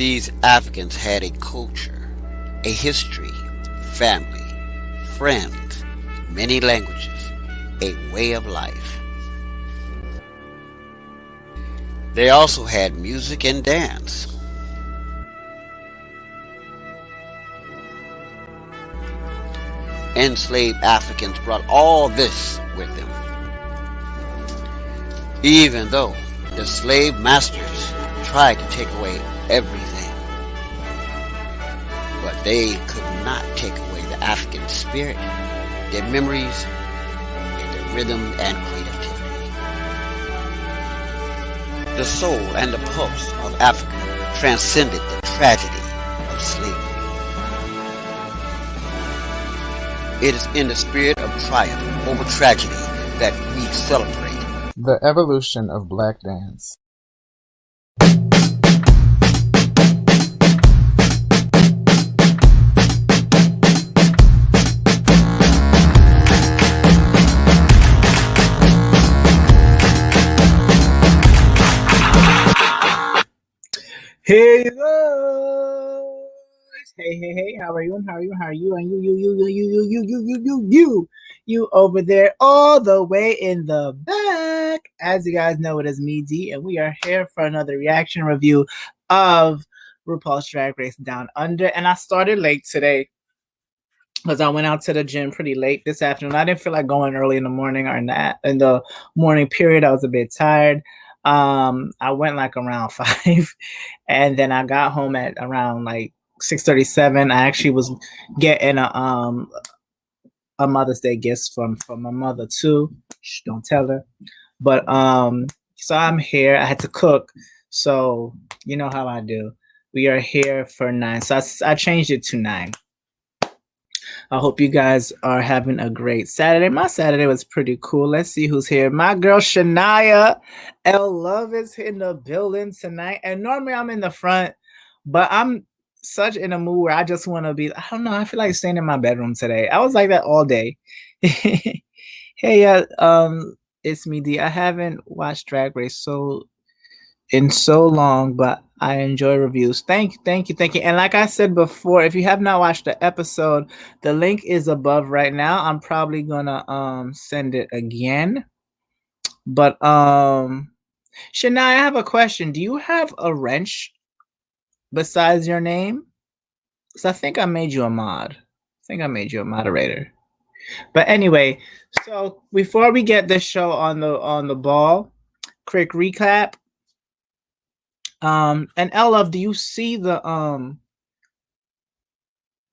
These Africans had a culture, a history, family, friends, many languages, a way of life. They also had music and dance. Enslaved Africans brought all this with them. Even though the slave masters tried to take away everything, but they could not take away the African spirit, their memories, and their rhythm and creativity. The soul and the pulse of Africa transcended the tragedy of slavery. It is in the spirit of triumph over tragedy that we celebrate the evolution of Black dance. Hey guys! Hey! How are you? And how are you? How are you? And you over there, all the way in the back. As you guys know, it is me, D, and we are here for another reaction review of RuPaul's Drag Race Down Under. And I started late today because I went out to the gym pretty late this afternoon. I didn't feel like going early in the morning or in the morning period. I was a bit tired. I went like around 5, and then I got home at around like 6:37. I actually was getting a Mother's Day gift from my mother too. Shh, don't tell her. But so I'm here. I had to cook, so you know how I do. We are here for 9, so I changed it to 9. I hope you guys are having a great Saturday. My Saturday was pretty cool. Let's see who's here. My girl Shania L. Love is in the building tonight. And normally I'm in the front, but I'm such in a mood where I just want to be, I don't know, I feel like staying in my bedroom today. I was like that all day. Hey, it's me, D. I haven't watched Drag Race in so long, but I enjoy reviews. Thank you. And like I said before, if you have not watched the episode, the link is above right now. I'm probably gonna send it again. But Shania, I have a question. Do you have a wrench besides your name? Because I think I made you a mod. I think I made you a moderator. But anyway, so before we get this show on the ball, quick recap. And L-Love, do you see the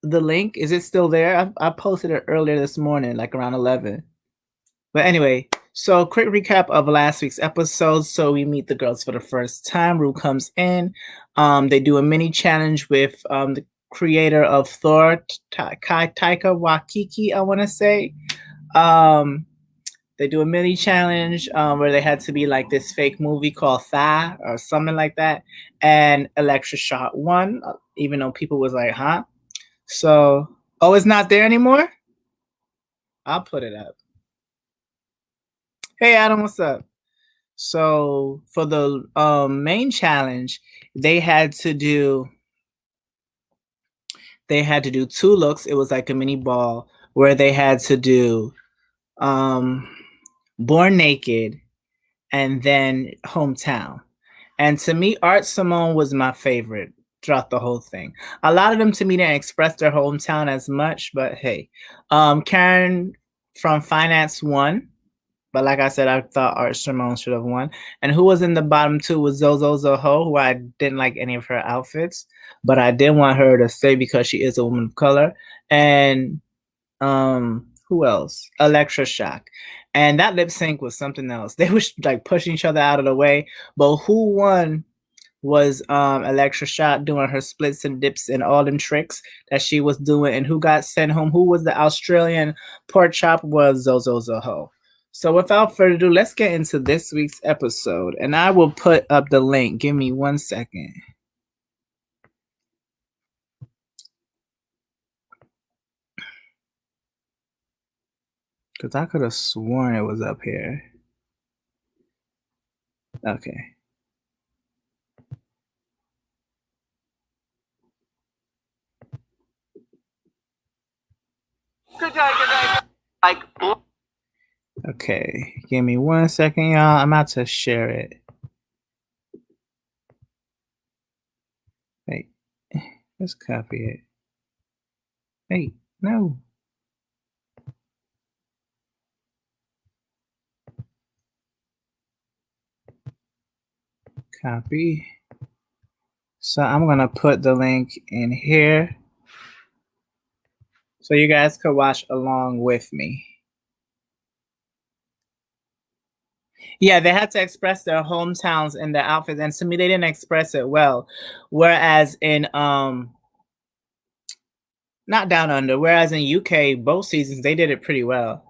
link? Is it still there? I posted it earlier this morning, like around 11. But anyway, so quick recap of last week's episode. So we meet the girls for the first time. Ru comes in. They do a mini challenge with the creator of Thor, Taika Waititi, I want to say. They do a mini challenge where they had to be like this fake movie called Tha or something like that. And Electra Shark won, even though people was like, huh? So, oh, it's not there anymore? I'll put it up. Hey, Adam, what's up? So for the main challenge, they had to do 2 looks. It was like a mini ball where they had to do Born Naked and then Hometown. And to me, Art Simone was my favorite throughout the whole thing. A lot of them to me didn't express their hometown as much, but hey. Karen from Finance won. But like I said, I thought Art Simone should have won. And who was in the bottom 2 was Zozo Zoho, who I didn't like any of her outfits. But I did want her to stay because she is a woman of color. And who else? Electra Shark. And that lip sync was something else. They were like pushing each other out of the way. But who won was Electra Shark doing her splits and dips and all them tricks that she was doing. And who got sent home, who was the Australian pork chop, was Zozo Zoho. So without further ado, let's get into this week's episode. And I will put up the link. Give me 1 second. Because I could have sworn it was up here. Okay. Okay, give me 1 second, y'all. I'm about to share it. Wait, let's copy it. Wait, no. Copy. So I'm gonna put the link in here so you guys could watch along with me. Yeah, they had to express their hometowns in their outfits, and to me, they didn't express it well. Whereas in not Down Under, whereas in UK, both seasons they did it pretty well.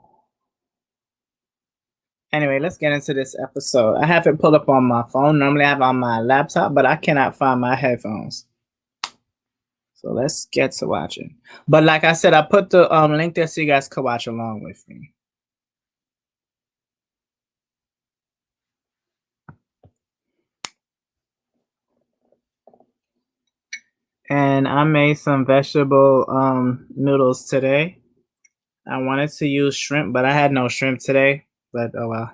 Anyway, let's get into this episode. I have it pulled up on my phone. Normally I have it on my laptop, but I cannot find my headphones. So let's get to watching. But like I said, I put the link there so you guys could watch along with me. And I made some vegetable noodles today. I wanted to use shrimp, but I had no shrimp today. But oh well.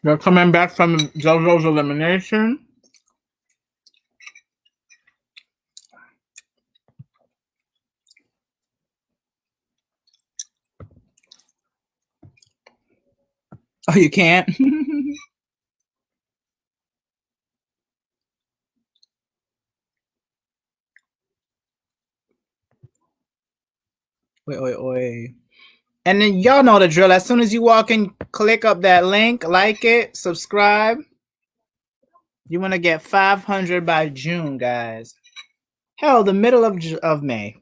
They're coming back from JoJo's elimination. Oh, you can't? Wait. And then y'all know the drill. As soon as you walk in, click up that link, like it, subscribe. You want to get 500 by June, guys. Hell, the middle of May.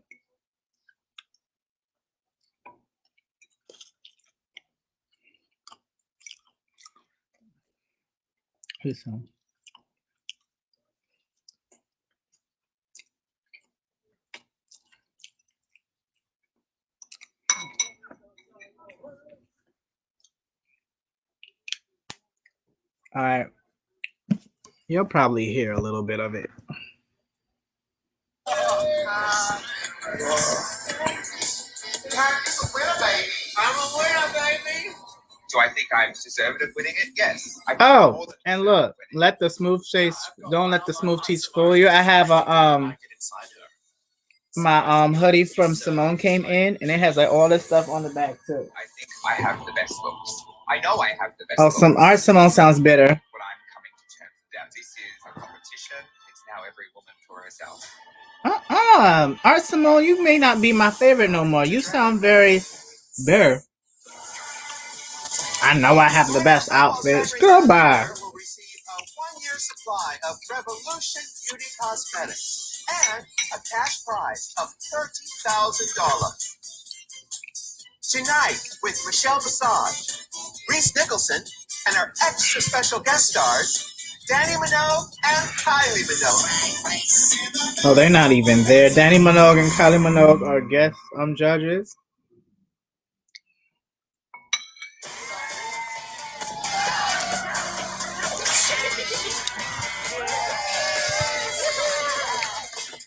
Who's home? All right. You'll probably hear a little bit of it. I'm a winner, baby. Do I think I'm deserving of winning it? Yes. Oh, and look, let the smooth face. Don't let the smooth cheese fool you. I have a my hoodie from Simone came in, and it has like all this stuff on the back too. I think I have the best looks. I know I have the best Oh, looks. our Simone sounds bitter. What I'm coming to terms with that this is a competition. It's now every woman for herself. Art Simone, you may not be my favorite no more. You sound very bitter. I know I have the best outfits. Goodbye. Will receive a 1-year supply of Revolution Beauty Cosmetics and a cash prize of $30,000. Tonight, with Michelle Visage, Reese Nicholson, and our extra special guest stars, Danny Minogue and Kylie Minogue. Oh, they're not even there. Danny Minogue and Kylie Minogue are guest judges.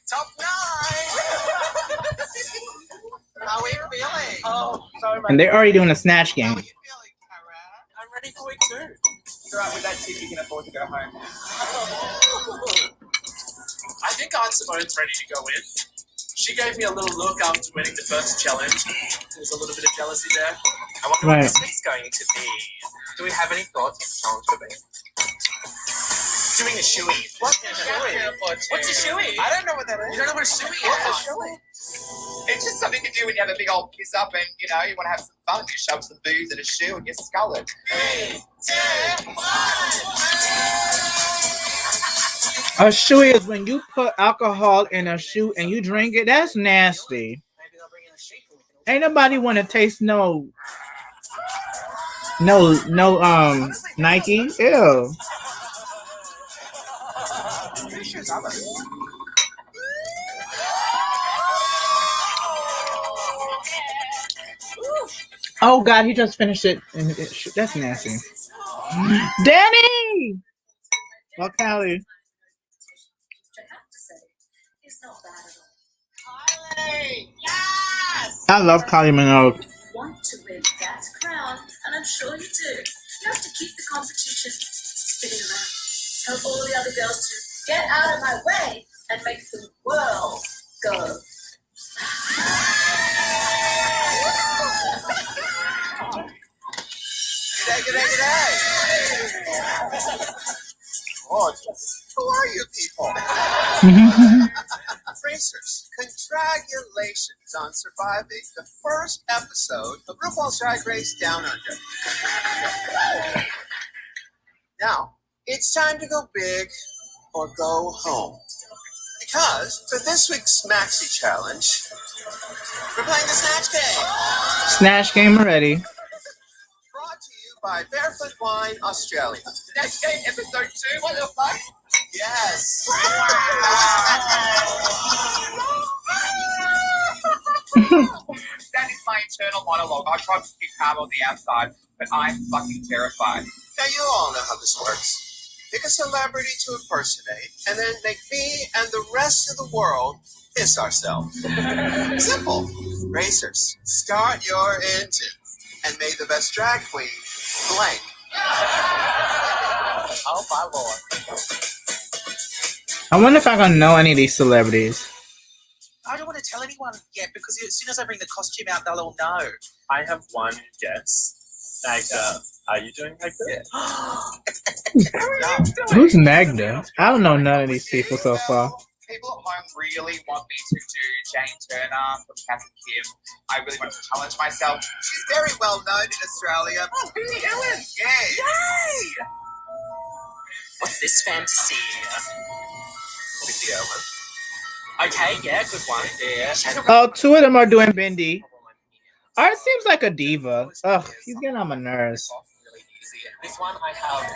Top 9! How are you feeling? Oh, sorry. And they're already doing a snatch game. How are you feeling, Cara? I'm ready for week 2. You're right, with that tip, you can afford to go home. I think Aunt Simone's ready to go in. She gave me a little look after winning the first challenge. There's a little bit of jealousy there. I wonder what this week's going to be. Do we have any thoughts on the challenge for me? Doing a shoey. What's a shoey? What's a shoey? I don't know what that is. You don't know what a shoey is? What's a shoey? It's just something to do when you have a big old piss up and, you know, you want to have some fun. You shove some booze in a shoe and you skull it. 3, 2, 1. A shoe is when you put alcohol in a shoe and you drink it. That's nasty. Ain't nobody want to taste no Nike. Ew. Oh God, he just finished it. That's nasty. Danny! Well, Callie. Yes! I love Kylie Minogue. Want to win that crown, and I'm sure you do. You have to keep the competition spinning around. Tell all the other girls to get out of my way and make the world go. G'day. Oh, who are you people? Racers, congratulations on surviving the first episode of RuPaul's Drag Race Down Under. Now, it's time to go big or go home. Because for this week's Maxi Challenge, we're playing the Snatch Game. Snatch game already. Brought to you by Barefoot Wine Australia. Snatch Game episode 2, what the fuck? Yes. That is my internal monologue. I tried to speak calm on the outside, but I'm fucking terrified. Now you all know how this works. Pick a celebrity to impersonate, and then make me and the rest of the world piss ourselves. Simple. Racers, start your engines, and may the best drag queen blank. Oh my lord. I wonder if I'm gonna know any of these celebrities. I don't want to tell anyone yet because as soon as I bring the costume out, they'll all know. I have one guess. Magda, are you doing Magda? Yeah. Who's Magda? I don't know none of these people so far. People at home really want me to do Jane Turner from Cat and Kim. I really want to challenge myself. She's very well known in Australia. Oh, Billy Ellen! Yay! Yay! What's this fantasy? Billy Ellen. Okay, yeah, good one. Yeah. Oh, two of them are doing Bindi. Art seems like a diva. Ugh, he's getting on my nerves. Really easy. This one I have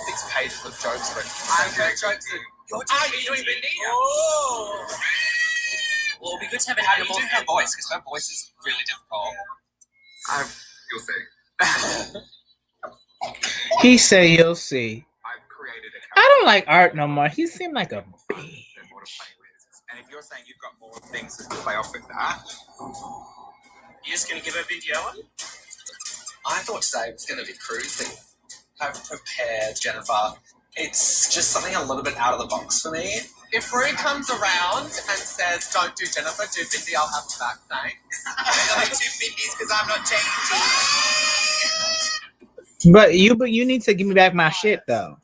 6 pages of jokes written. I'm going to jokes. You're doing Billy? Oh! Well, it'll be good to have an How do you animal. do her voice? Because her voice is really difficult. You'll see. He say you'll see. I've created a I don't like Art no more. He seemed like a bitch. And if you're saying you've got more things to play off with that, You're just going to give her Big Yellow? I thought today was going to be cruising. I've prepared, Jennifer. It's just something a little bit out of the box for me. If Rue comes around and says, don't do Jennifer, do Bindi, I'll have her back, thanks. I'll do 2 Bindis because I'm not changing. But you need to give me back my shit though.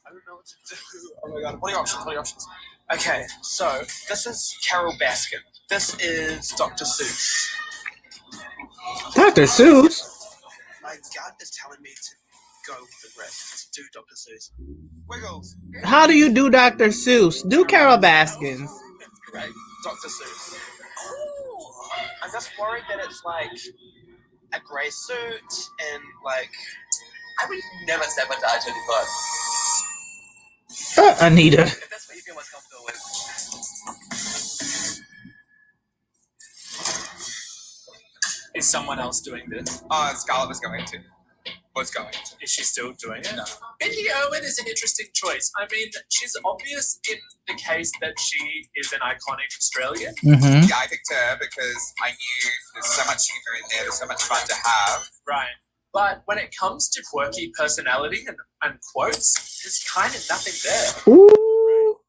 I don't know what to do. Oh my god, what are your options? Okay, so this is Carol Baskin. This is Dr. Seuss. Dr. Seuss? My gut is telling me to go with the rest. To do Dr. Seuss. Wiggles. How do you do Dr. Seuss? Do Carol Baskins. That's great. Dr. Seuss. Oh, I'm just worried that it's like a grey suit and like I would never sabotage anybody. Anita. if that's what you feel most comfortable with. Is someone else doing this? Scarlett was going to. Is she still doing it? No. Bindi Irwin is an interesting choice. I mean, she's obvious in the case that she is an iconic Australian. Mm-hmm. Yeah, I picked her because I knew there's so much humor in there, there's so much fun to have. Right. But when it comes to quirky personality and quotes, there's kind of nothing there. Ooh.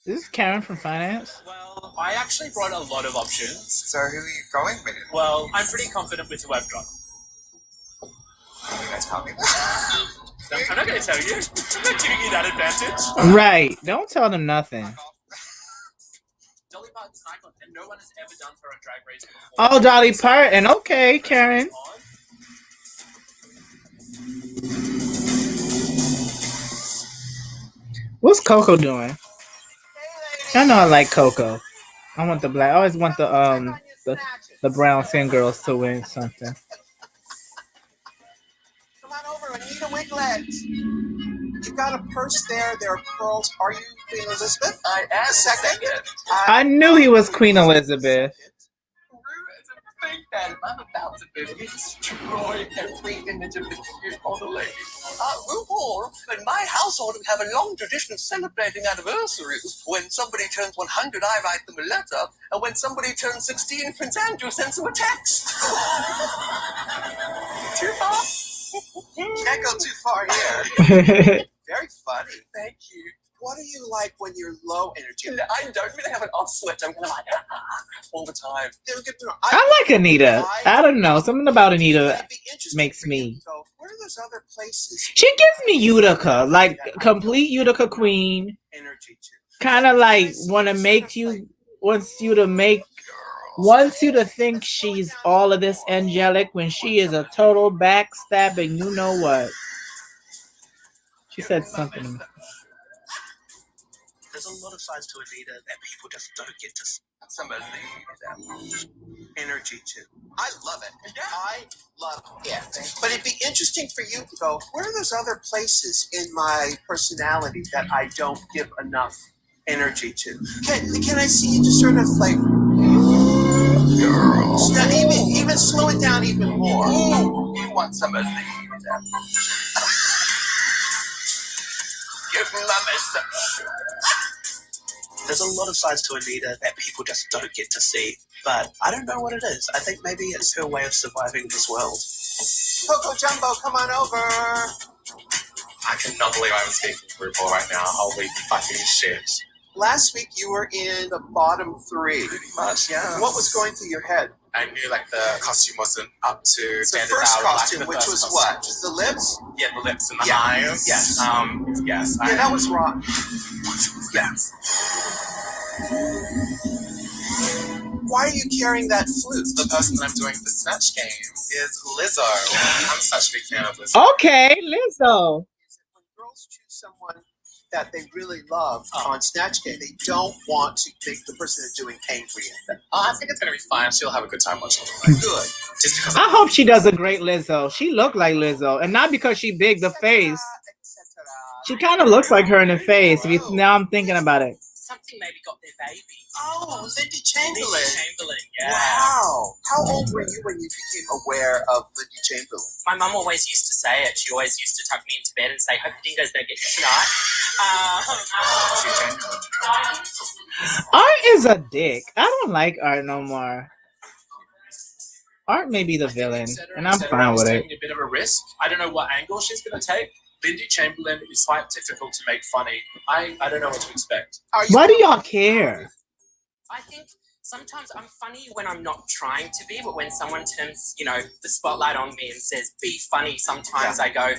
This is Karen from Finance. Well, I actually brought a lot of options. So who are you going with? Well, I'm pretty confident with who I've got. You guys can't be I'm not going to tell you. I'm not giving you that advantage. Right. Don't tell them nothing. Dolly Parton's an icon, and no one has ever done her on Drag Race before. Oh, Dolly Parton. Okay, Karen. What's Coco doing? I know I like Coco. I want the black. I always want the brown skin girls to win something. Come on over, Anita Wiglet. You got a purse there. There are pearls. Are you Queen Elizabeth? I am. Second. I knew he was Queen Elizabeth. Think that I'm about to destroy every image of the cute older lady. RuPaul, in my household, we have a long tradition of celebrating anniversaries. When somebody turns 100, I write them a letter, and when somebody turns 16, Prince Andrew sends them a text. Too far? Can't go too far here. Very funny. Thank you. What are you like when you're low energy? I don't really have an off switch. I'm kind of like all the time. I like Anita. I don't know. Something about Anita makes me. So, where are those other places? She gives me Utica, like complete Utica queen. Energy too. Kind of like wants you to think she's all of this angelic when she is a total backstabbing. You know what? She said something. There's a lot of sides to Anita that people just don't get to see. Some of the energy too. I love it. Yeah. I love it. But it'd be interesting for you to go, where are those other places in my personality that I don't give enough energy to? Can I see you just sort of like, girl. Even slow it down even more. Ooh, you want some of these? Give me my message. There's a lot of sides to Anita that people just don't get to see, but I don't know what it is. I think maybe it's her way of surviving this world. Coco Jumbo, come on over. I cannot believe I'm speaking to RuPaul right now. Holy fucking shit. Last week you were in the bottom 3. Pretty much, yeah. What was going through your head? I knew like the costume wasn't up to The standard. first I would like costume, the which first was costume. what? Just the lips? Yeah, the lips and the Yeah. eyes. Yes. Yes. Yeah, that was wrong. Yes. Why are you carrying that flute? The person that I'm doing the Snatch game is Lizzo. I'm such a big fan of Lizzo. Okay, Lizzo. When girls choose someone that they really love on Snatch Game, they don't want to make the person they're doing angry at them. I think it's going to be fine. She'll have a good time watching it. Good. Just because I hope she does a great Lizzo. She looked like Lizzo, and not because she big the face. She kind of looks like her in the face. Now I'm thinking about it. Something maybe got their baby. Oh, Lindy Chamberlain. Lindy Chamberlain, yeah. Wow. How old were you when you became aware of Lindy Chamberlain? My mum always used to say it. She always used to tuck me into bed and say, hope the dingoes don't get you tonight. Art is a dick. I don't like Art no more. Art may be the villain, and I'm fine with it. Taking a bit of a risk. I don't know what angle she's going to take. Lindy Chamberlain is quite difficult to make funny. I don't know what to expect. Why do y'all care? I think sometimes I'm funny when I'm not trying to be, but when someone turns, the spotlight on me and says, be funny, sometimes I go,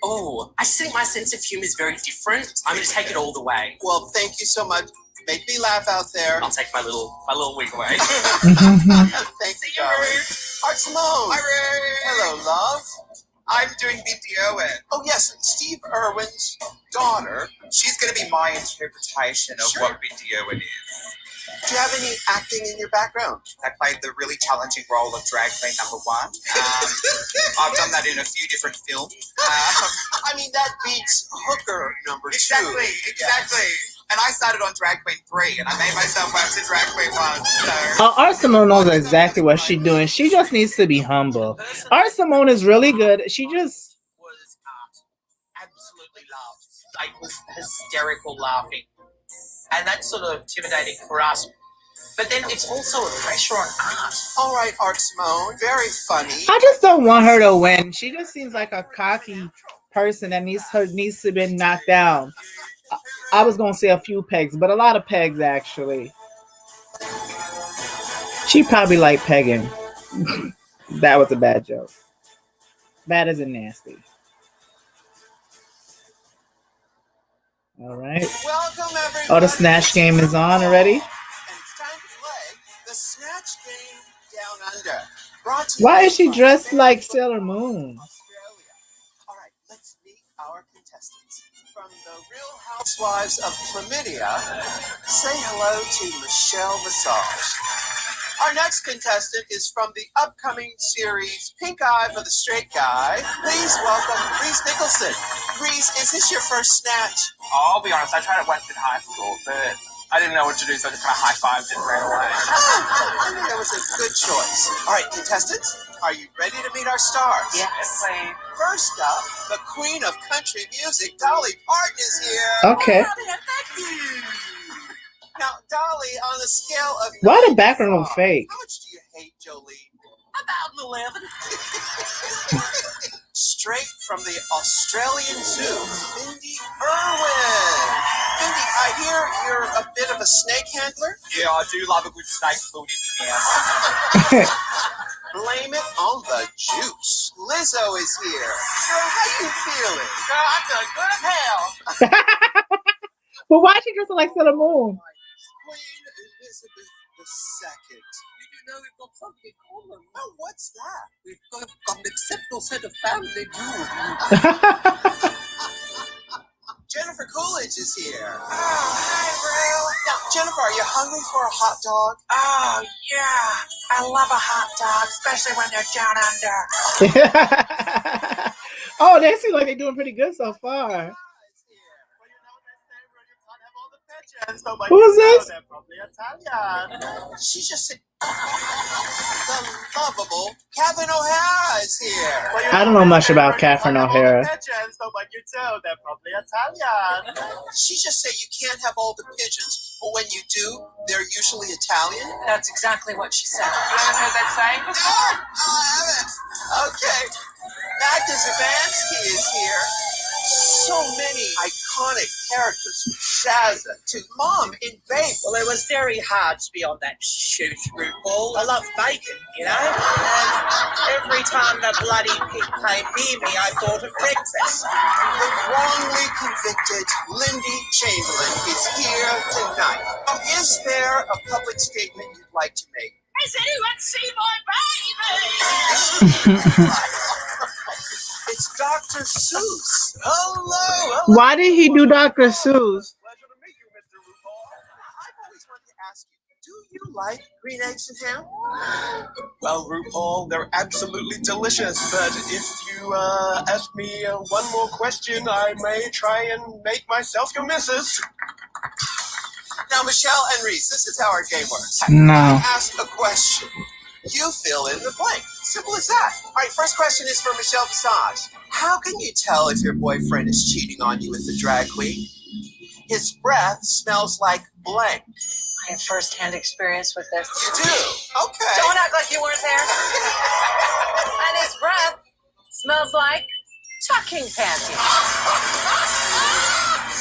oh, I think my sense of humor is very different. I'm going to take it all the way. Well, thank you so much. Make me laugh out there. I'll take my little wig away. Thank you, darling. Art Simone. Hi, Ray. Hello, love. I'm doing Bindi Owen. Oh, yes, Steve Irwin's daughter. She's going to be my interpretation of Sure. what Bindi Owen is. Do you have any acting in your background? I played the really challenging role of drag queen number 1. I've done that in a few different films. I mean, that beats Hooker number 2. Exactly. And I started on Drag Queen 3, and I made myself up to Drag Queen 1. So. Art Simone knows exactly what she's doing. She just needs to be humble. Art Simone is really good. She just was absolutely laughed. Like, was hysterical laughing. And that's sort of intimidating for us. But then it's also a pressure on us. All right, Art Simone. Very funny. I just don't want her to win. She just seems like a cocky person that needs to be knocked down. I was gonna say a few pegs, but a lot of pegs actually. She probably like pegging. That was a bad joke. Bad as in nasty. All right. Welcome, everybody. Oh, the Snatch game is on already? And it's Snatch Game Down Under. Brought to you Why is she by dressed Fancy like Football Sailor Moon? Australia. All right, let's meet our contestants. From the Real Housewives of Chlamydia, say hello to Michelle Visage. Our next contestant is from the upcoming series Pink Eye for the Straight Guy. Please welcome Reese Nicholson. Reese, is this your first Snatch? I'll be honest, I tried it once in high school, but I didn't know what to do, so I just kind of high-fived it right away. I think that was a good choice. All right, contestants, are you ready to meet our stars? Yes, please. First up, the queen of country music, Dolly Parton is here. Okay. Now, Dolly, on a scale of Why 9 the to background look 5, fake? How much do you hate Jolene? About an 11. Straight from the Australian Zoo, Lindy Irwin. Lindy, I hear you're a bit of a snake handler. Yeah, I do love a good snake food in here. Blame it on the juice. Lizzo is here. Girl, how you feeling? Girl, I feel good as hell. But why is she dressed like Sailor Moon? Queen Elizabeth II. Did you know we've got something in common? Oh, what's that? We've got an exceptional set of family jewels. Jennifer Coolidge is here. Oh, hi, Brill. Now, Jennifer, are you hungry for a hot dog? Oh, yeah. I love a hot dog, especially when they're down under. Oh, they seem like they're doing pretty good so far. Who's this? She just said, the lovable Catherine O'Hara is here. I don't know much about Catherine O'Hara. She just said you can't have all the pigeons, but when you do, they're usually Italian. That's exactly what she said. You haven't heard that saying before? I haven't. Okay. Magda Zavansky is here. So many iconic characters from Shazza to Mom in Babe. Well, it was very hard to be on that shoot, RuPaul. I love bacon, you know? And every time the bloody pig came near me, I thought of breakfast. The wrongly convicted Lindy Chamberlain is here tonight. Is there a public statement you'd like to make? Has anyone seen my baby? It's Dr. Seuss. Hello. Why did he do Dr. Seuss? Pleasure to meet you, Mr. RuPaul. I've always wanted to ask you, do you like green eggs and ham? Well, RuPaul, they're absolutely delicious, but if you ask me one more question, I may try and make myself your missus. Now, Michelle and Reese, this is how our game works. No. I ask a question. You fill in the blank. Simple as that. All right, first question is for Michelle Visage. How can you tell if your boyfriend is cheating on you with the drag queen? His breath smells like blank. I have first-hand experience with this. You do? Okay. Don't act like you weren't there. And his breath smells like tucking panties.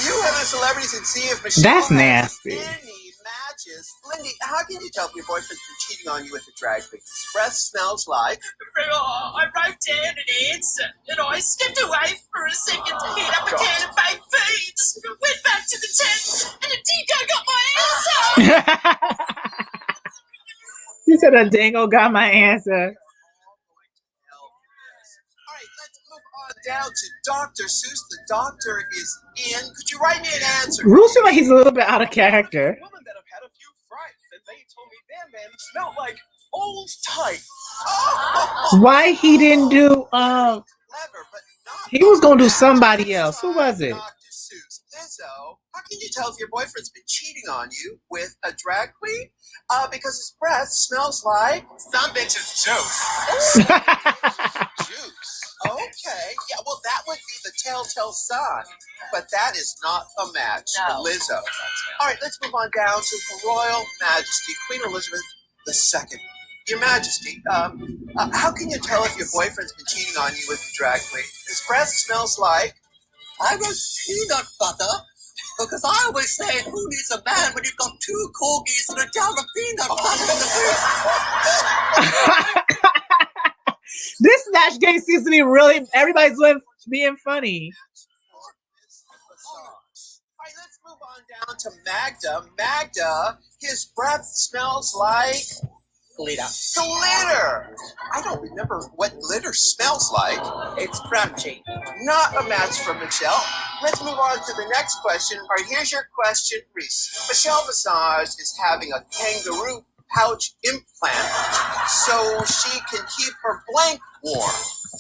You have the celebrities and see if Michelle That's has nasty. any matches. Lindy, how can you tell if your boyfriend's been cheating on you with the drag queen? His breath smells like... I wrote down an answer, and I stepped away for a second to heat up a can of baked beans. Went back to the tent, and a dingo got my answer. She said a dingo got my answer. All right, let's move on down to Dr. Seuss. The doctor is in. Could you write me an answer? Bruce seems like he's a little bit out of character. Women that have had a few frights, and they told me their men smelled like old tight. Oh, Why he didn't do clever, but not he was gonna do somebody else. Who was it? Dr. Seuss. Lizzo, how can you tell if your boyfriend's been cheating on you with a drag queen? Because his breath smells like Some bitches juice. juice. Okay, yeah, well, that would be the telltale sign, but that is not a match No. for Lizzo. All right, let's move on down to Her Royal Majesty, Queen Elizabeth II. Your Majesty, how can you tell if your boyfriend's been cheating on you with the drag queen? His breath smells like... I wrote peanut butter because I always say, who needs a man when you've got two corgis and a jar of peanut butter in the fridge? This Snatch game seems to be really everybody's being funny. All right, let's move on down to Magda. Magda, his breath smells like... glitter. Glitter! I don't remember what glitter smells like. It's crunchy. Not a match for Michelle. Let's move on to the next question. All right, here's your question, Reese. Michelle Visage is having a kangaroo pouch implant so she can keep her blank warm.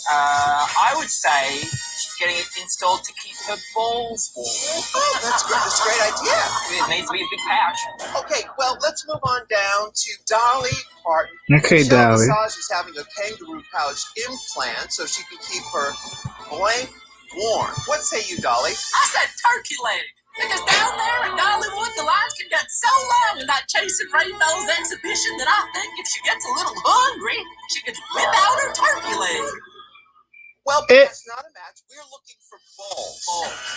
I would say she's getting it installed to keep her balls warm. Oh, that's good. That's a great idea. It needs to be a big pouch. Okay, well, let's move on down to Dolly Parton. Okay, Michelle Dolly. Visage is having a kangaroo pouch implant so she can keep her blank warm. What say you, Dolly? I said turkey leg. Because down there in Dollywood, the lines can get so long in that Chasing Rainbows exhibition that I think if she gets a little hungry, she could whip out her turkey leg. Well, that's not a match. We're looking for balls.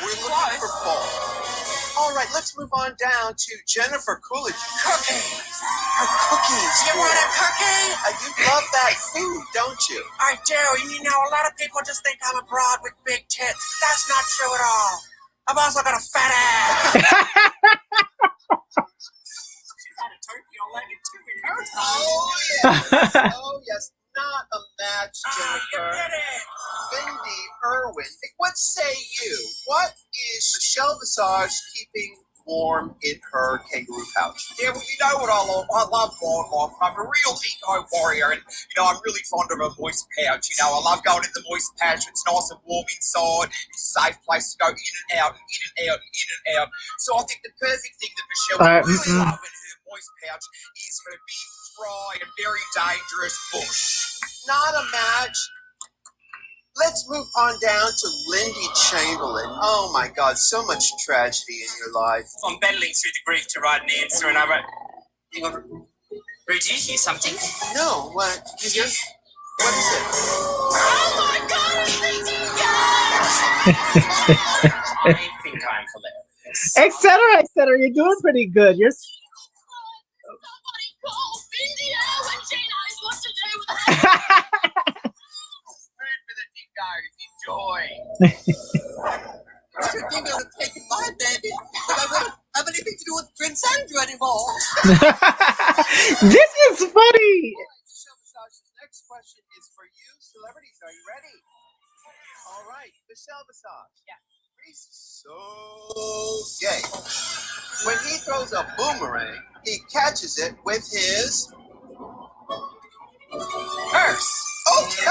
We're looking for balls. All right, let's move on down to Jennifer Coolidge. Cookies. Her cookies. You want a cookie? You love that food, don't you? I do. You know, a lot of people just think I'm a broad with big tits. That's not true at all. I've also got a fat ass. She's had a turkey on leg too in her time. Oh, yes. Oh, yes. Not a match, Jennifer. You did it. Lindy Irwin. What say you? What is Michelle Visage keeping warm in her kangaroo pouch? Yeah, well, you know what I love? I love wildlife. I'm a real eco warrior, and I'm really fond of a moist pouch. I love going in the moist pouch. It's nice and warm inside. It's a safe place to go in and out, and in and out, and in and out. So I think the perfect thing that Michelle would really love in her moist pouch is her big, dry, and very dangerous bush. Not a match. Let's move on down to Lindy Chamberlain. Oh my God, so much tragedy in your life. I'm battling through the grief to write an answer, and I wrote. Hang on. Rue, did you hear something? No, what? Did you? What is it? Oh my God, it's Lindy! I think I'm hilarious. Etc. etc. You're doing pretty good. You're. Somebody call Cindy when she knows what to do with her. Food for the big guys. Enjoy. I should think I would have taken my baby, but I wouldn't have anything to do with Prince Andrew anymore. This is funny. Michelle Visage's next question is for you, celebrities. Are you ready? All right, Michelle Visage. Yeah. Reese is so gay. When he throws a boomerang, he catches it with his Purse. Okay.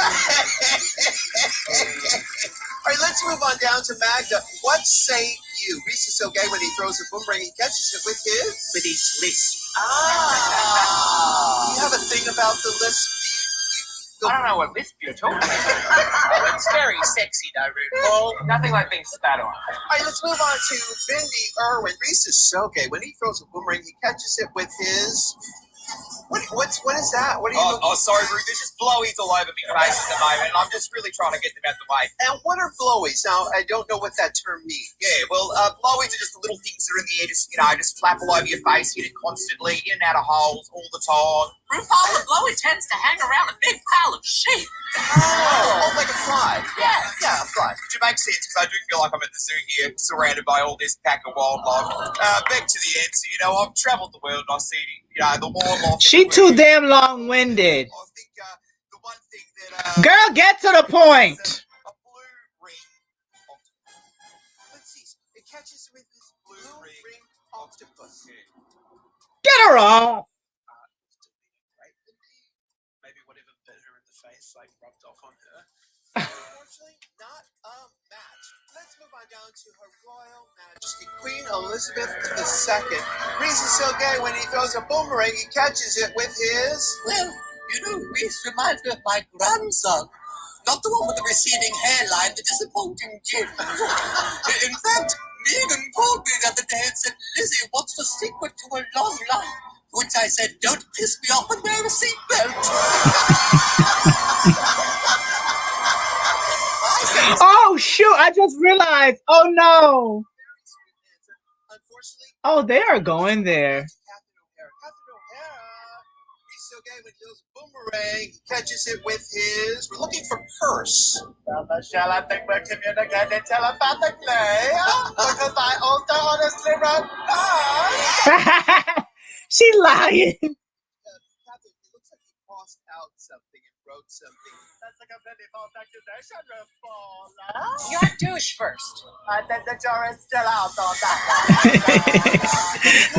All right, let's move on down to Magda. What say you? Reese is so gay when he throws a boomerang, he catches it with his lisp. Ah. You have a thing about the lisp. I don't know what lisp you're talking about. Oh, it's very sexy, though, RuPaul. Nothing like being spat on. All right, let's move on to Lindy Irwin. Reese is so gay. When he throws a boomerang, he catches it with his... What is that? What are you looking... Sorry, Ruth. There's just blowies all over me face at the moment, and I'm just really trying to get them out the way. And what are blowies? Now, I don't know what that term means. Yeah, well, blowies are just the little things that are in the air, just, just flap all over your face, hit it constantly, in and out of holes all the time. RuPaul, the blowy tends to hang around a big pile of shit. Oh, like a fly. Yeah, a fly. Which makes sense, because I do feel like I'm at the zoo here, surrounded by all this pack of wildlife. Back to the answer, I've travelled the world and I've seen, the wildlife. She too damn long-winded. I think the one thing that... Girl, get to the point. A blue ring octopus. Let's see. It catches with this blue ring octopus. Get her off. Maybe whatever bit her in the face rubbed off on her. Unfortunately, not a match. Let's move on down to Her Royal Majesty Queen Elizabeth II. Reese is so gay when he throws a boomerang, he catches it with his... Well, Reese reminds me of my grandson. Not the one with the receding hairline, the disappointing chin. In fact, Megan called me the other day and said, Lizzie, what's the secret to a long life? To which I said, don't piss me off and wear a seatbelt. Oh, shoot. I just realized. Oh, no. Unfortunately, Oh, they are going there. Catherine O'Hara. Reese so gay when he throws a boomerang, he catches it with his... We're looking for purse. Shall I think we're communicating telepathically? Because I also honestly wrote She lying. Catherine, it looks like wrote something. That's like a very false accusation, RuPaul. You're a douche first. The jury's still out on that.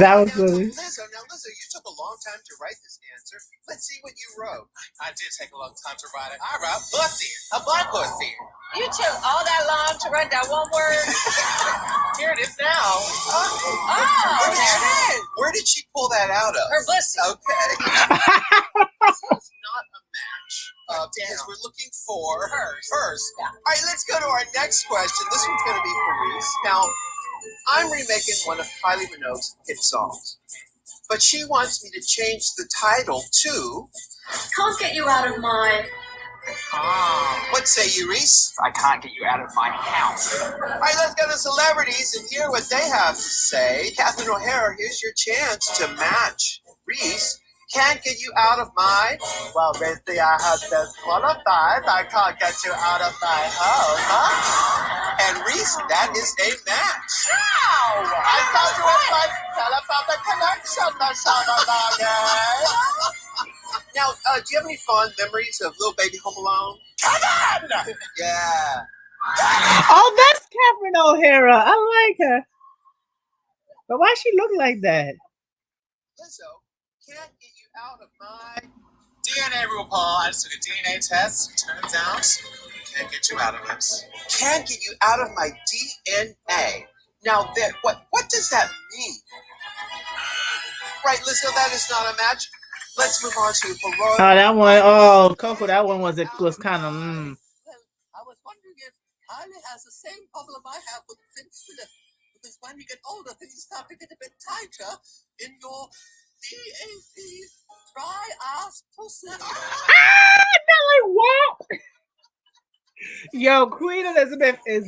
That was funny. Lizzo, you took a long time to write this answer. Let's see what you wrote. I did take a long time to write it. I wrote pussy, a black pussy. You took all that long to write that one word. Here it is now. Oh, there it is. Where did she pull that out of? Her pussy. Okay. This is not a match. Because we're looking for hers. Yeah. All right, let's go to our next question. This one's going to be for Reese. Now, I'm remaking one of Kylie Minogue's hit songs, but she wants me to change the title to... Can't get you out of my... What say you, Reese? I can't get you out of my house. All right, let's go to celebrities and hear what they have to say. Catherine O'Hara, here's your chance to match Reese. Can't get you out of my... Well, basically, I have disqualified. I can't get you out of my house. And Reese, that is a match. Ow! I thought you were like, tell about the connection, Now, do you have any fond memories of Little Baby Home Alone? Come on! Yeah. Oh, that's Catherine O'Hara. I like her. But why she look like that? Lizzo, can't get you out of my... DNA, RuPaul. I just took a DNA test. Turns out, can't get you out of this. Can't get you out of my DNA. Now, what does that mean? Right, Lizzo, that is not a match. Let's move on to Baroque. Oh, that one. Oh, Coco, that one was kind of. Well, I was wondering if Kylie has the same problem I have with Vince Philip. Because when you get older, things start to get a bit tighter in your DAP dry ass pussy. Not like what? Yo, Queen Elizabeth is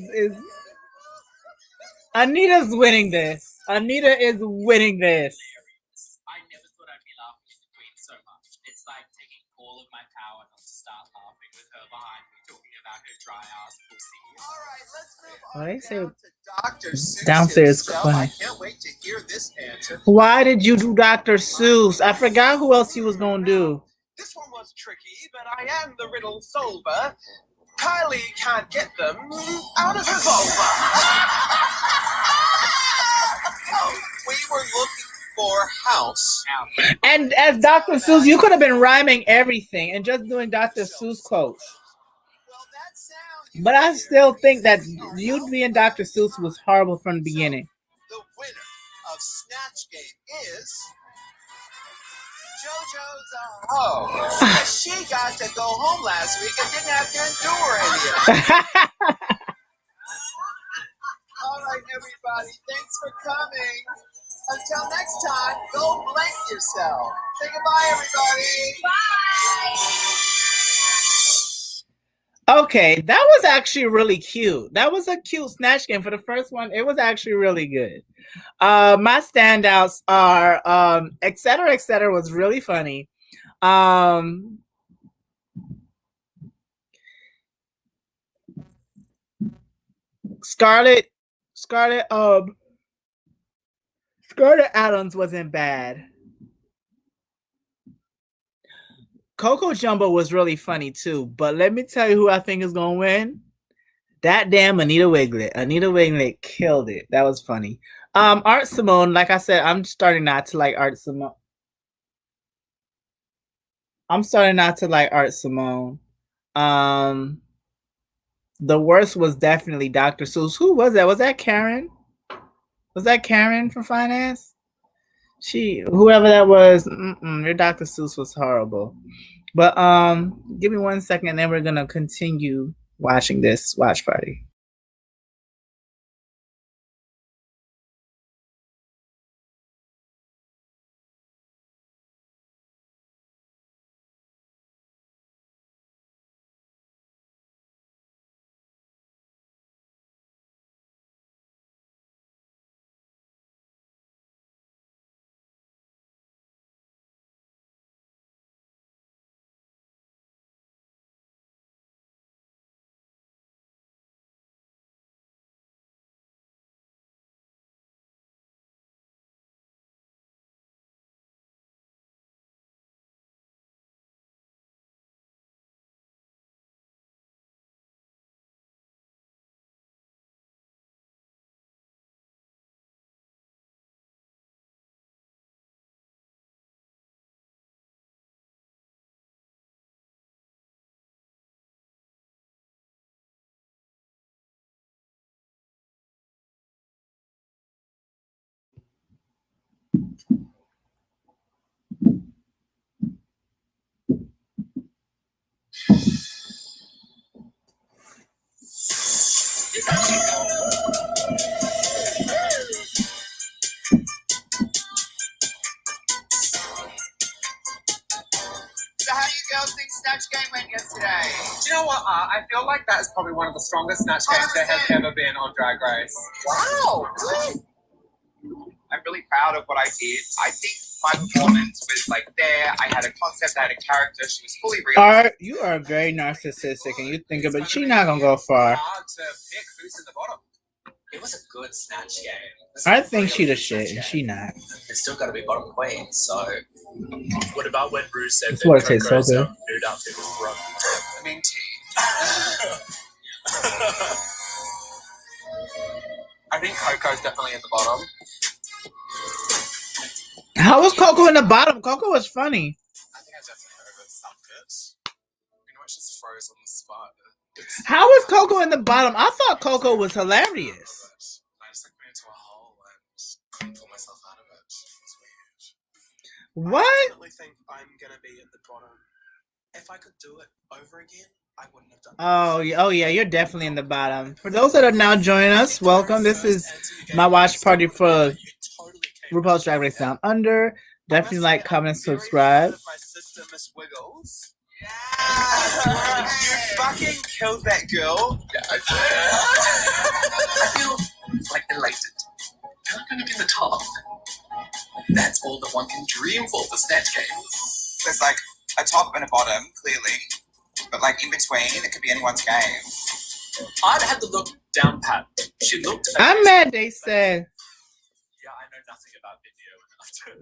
Anita's winning this. Anita is winning this. I never thought I'd be laughing at the Queen so much. It's like taking all of my power not to start laughing with her behind me talking about her dry ass pussy. All right, let's move on Well, they say down to Dr. Seuss downstairs himself. funny. I can't wait to hear this answer. Why did you do Dr. Seuss? I forgot who else he was gonna do. This one was tricky, but I am the riddle solver. Kylie can't get them out of her vulva. We were looking for house. And as Dr. Seuss, you could have been rhyming everything and just doing Dr. Seuss quotes. Well, that sound But I still think that you being Dr. Seuss was horrible from the beginning. the winner of Snatch Game is JoJo's a hoe. She got to go home last week and didn't have to endure any of it. All right, everybody, thanks for coming. Until next time, go blank yourself. Say goodbye, everybody. Okay, that was actually really cute. That was a cute Snatch Game for the first one. It was actually really good. My standouts are etc. was really funny. Scarlett Adams wasn't bad. Coco Jumbo was really funny too, but let me tell you who I think is gonna win. That damn Anita Wiglet. Anita Wiglet killed it. That was funny. Art Simone, like I said, I'm starting not to like Art Simone. The worst was definitely Dr. Seuss. Who was that? Was that Karen? Was that Karen from finance? Whoever that was, your Dr. Seuss was horrible. But give me 1 second, and then we're gonna continue watching this watch party. So how do you girls think Snatch Game went yesterday? Do you know what? I feel like that is probably one of the strongest Snatch games there has ever been on Drag Race. Wow! I'm really proud of what I did. I think my performance was like there. I had a concept, I had a character. She was fully real. Art, you are very narcissistic, and you think about she not gonna go far. Hard to pick who's in the bottom. It was a good Snatch game. I think she the shit, and she not. There's still got to be bottom queen, so... What about when Bruce said This that water tastes so Coco's good. nude outfit was broke? I mean, I think Coco's definitely in the bottom. How was Coco in the bottom? Coco was funny. I think I definitely oversunk it. You know, it's just froze on the spot. How was Coco in the bottom? I thought Coco was hilarious. I just like went into a hole and couldn't pull myself out of it. It's weird. What? I definitely think I'm gonna be in the bottom. If I could do it over again, I wouldn't have done it. Oh yeah, you're definitely in the bottom. For those that are now joining us, welcome. This is my watch party for RuPaul's Drag Race Down Under. Definitely like, comment, subscribe. My sister, Miss Wiggles. Yeah! You fucking killed that girl. Yeah, I feel like elated. I'm going to be in the top. That's all that one can dream for the Snatch game. There's like a top and a bottom, clearly. But like in between, it could be anyone's game. I'd had the look down pat. She looked. I'm mad they said. Yeah, I know nothing about video.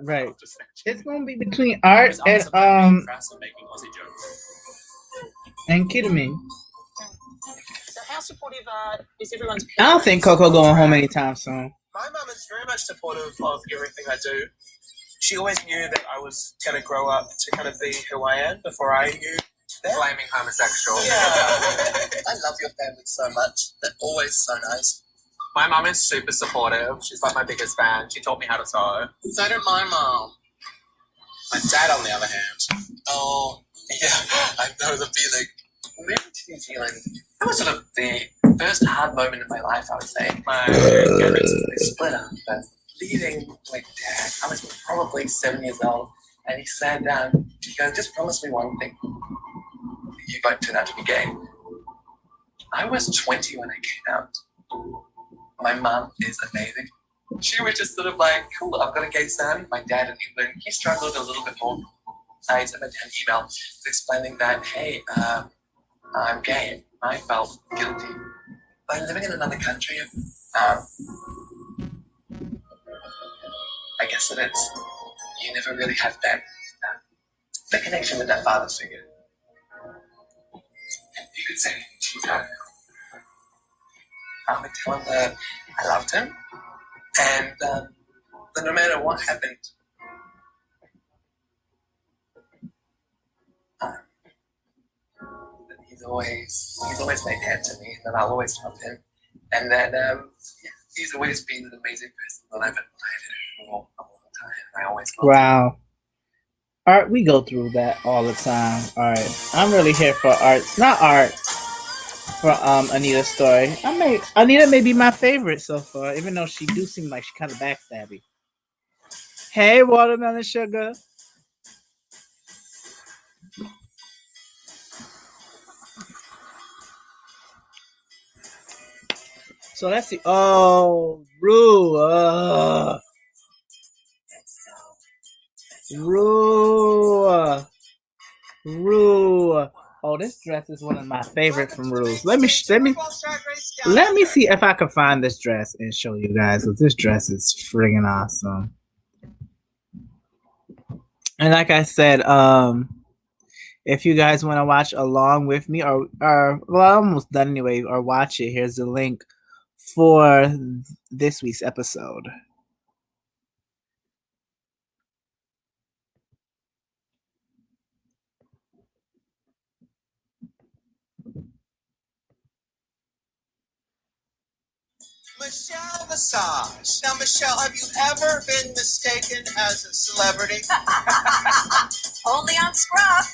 Right. After Snatch. It's gonna be between Art and making Aussie jokes. and Kidman. So how supportive is everyone's? I don't think Coco going home anytime soon. My mum is very much supportive of everything I do. She always knew that I was going to grow up to kind of be who I am before I knew that. Blaming homosexual. Yeah. I love your family so much. They're always so nice. My mum is super supportive. She's like my biggest fan. She taught me how to sew. So did my mom. My dad, on the other hand. Oh, yeah, I know the feeling. Moving to New Zealand, that was sort of the first hard moment in my life, I would say. My parents split up, but leaving my dad, I was probably 7 years old, and he sat down, he goes, just promise me one thing. You both turn out to be gay. I was 20 when I came out. My mum is amazing. She was just sort of like, cool, I've got a gay son. My dad in England, he struggled a little bit more. I sent my dad an email explaining that, hey, I'm gay. I felt guilty. By living in another country, I guess that it's, you never really have that the connection with that father figure. You could say anything to your dad. I would tell him that I loved him, and that no matter what happened, that he's always made hand to me, and that I'll always love him, and that he's always been an amazing person that I've admired for a long time. I always loved him. Wow. Art, we go through that all the time. Alright. I'm really here for Art. Not Art. For Anita's story. Anita may be my favorite so far, even though she do seem like she kind of backstabby. Hey, watermelon sugar. So let's see. Oh, Rue. Rue. Oh, this dress is one of my favorites from Rue's. Let me see if I can find this dress and show you guys, because this dress is friggin' awesome. And like I said, if you guys want to watch along with me, or well, I'm almost done anyway, or watch it, here's the link for this week's episode. Michelle Visage. Now, Michelle, have you ever been mistaken as a celebrity? Only on Scruff.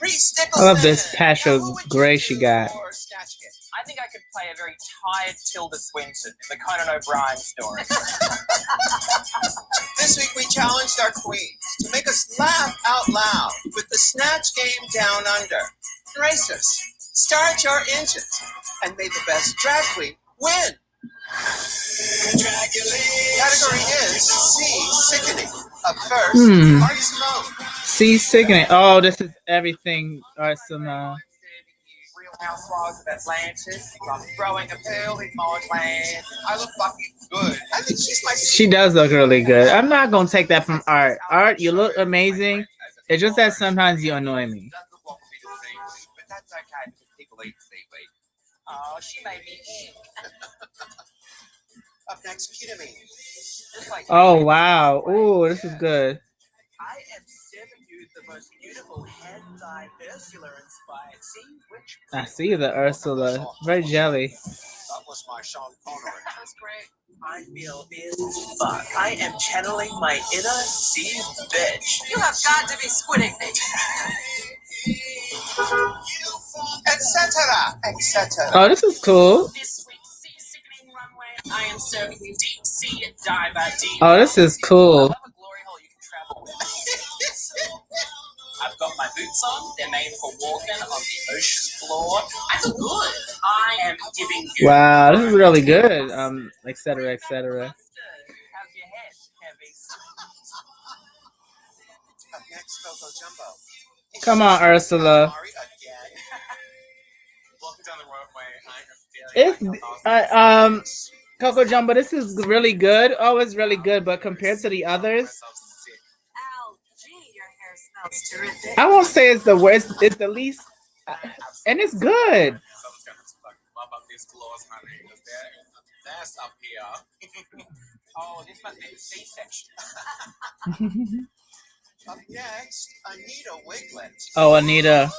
Reese I Nicholson. love this Passion Now, who would you gray she do got. for Snatch Game? I think I could play a very tired Tilda Swinton in the Conan O'Brien story. This week we challenged our queens to make us laugh out loud with the Snatch Game Down Under. Racers, start your engines and may the best drag queen win. Category is Sea Sickening. Up first, Marty Simone. See, sickening. Oh, this is everything, Arsenal. Real Housewives of Atlantis. I'm throwing a pill in my land. I look fucking good. I think she's my. She does look really good. I'm not gonna take that from Art. Art, you look amazing. It's just that sometimes you annoy me. But that's okay because people eat seaweed. Oh, she made me ink. Up next, Ketamine. Oh wow. Ooh, this is good. I am 7 years the most beautiful hand-dyed Ursula-inspired sea witch. I see the Ursula. Very jelly. That was my Sean Connery. That was great. I feel as fuck. I am channeling my inner sea bitch. You have got to be squidding me. Etc. Etc. Oh, this is cool. This week's Sea Sickening Runway, I am serving you deep sea diver deep. Oh, this is cool. I love a glory hole you can travel with. I've got my boots on. They're made for walking on the ocean floor. I feel good. I am giving you. Wow, this is really good. Etc. Etc. How's your head, Heavy? Up next, Coco Jumbo. Come on, Ursula. Sorry again. Walking down the roadway, I am feeling It's Coco Jumbo. This is really good. Oh, it's really good, but compared to the others, myself sick. Al, gee, your hair smells terrific. I won't say it's the worst. It's the least, and it's good. Someone's got to like mop up these floors, honey, because there is a mess up here. Oh, this must be the C-section. Up next, Anita Wiglet. Oh, Anita.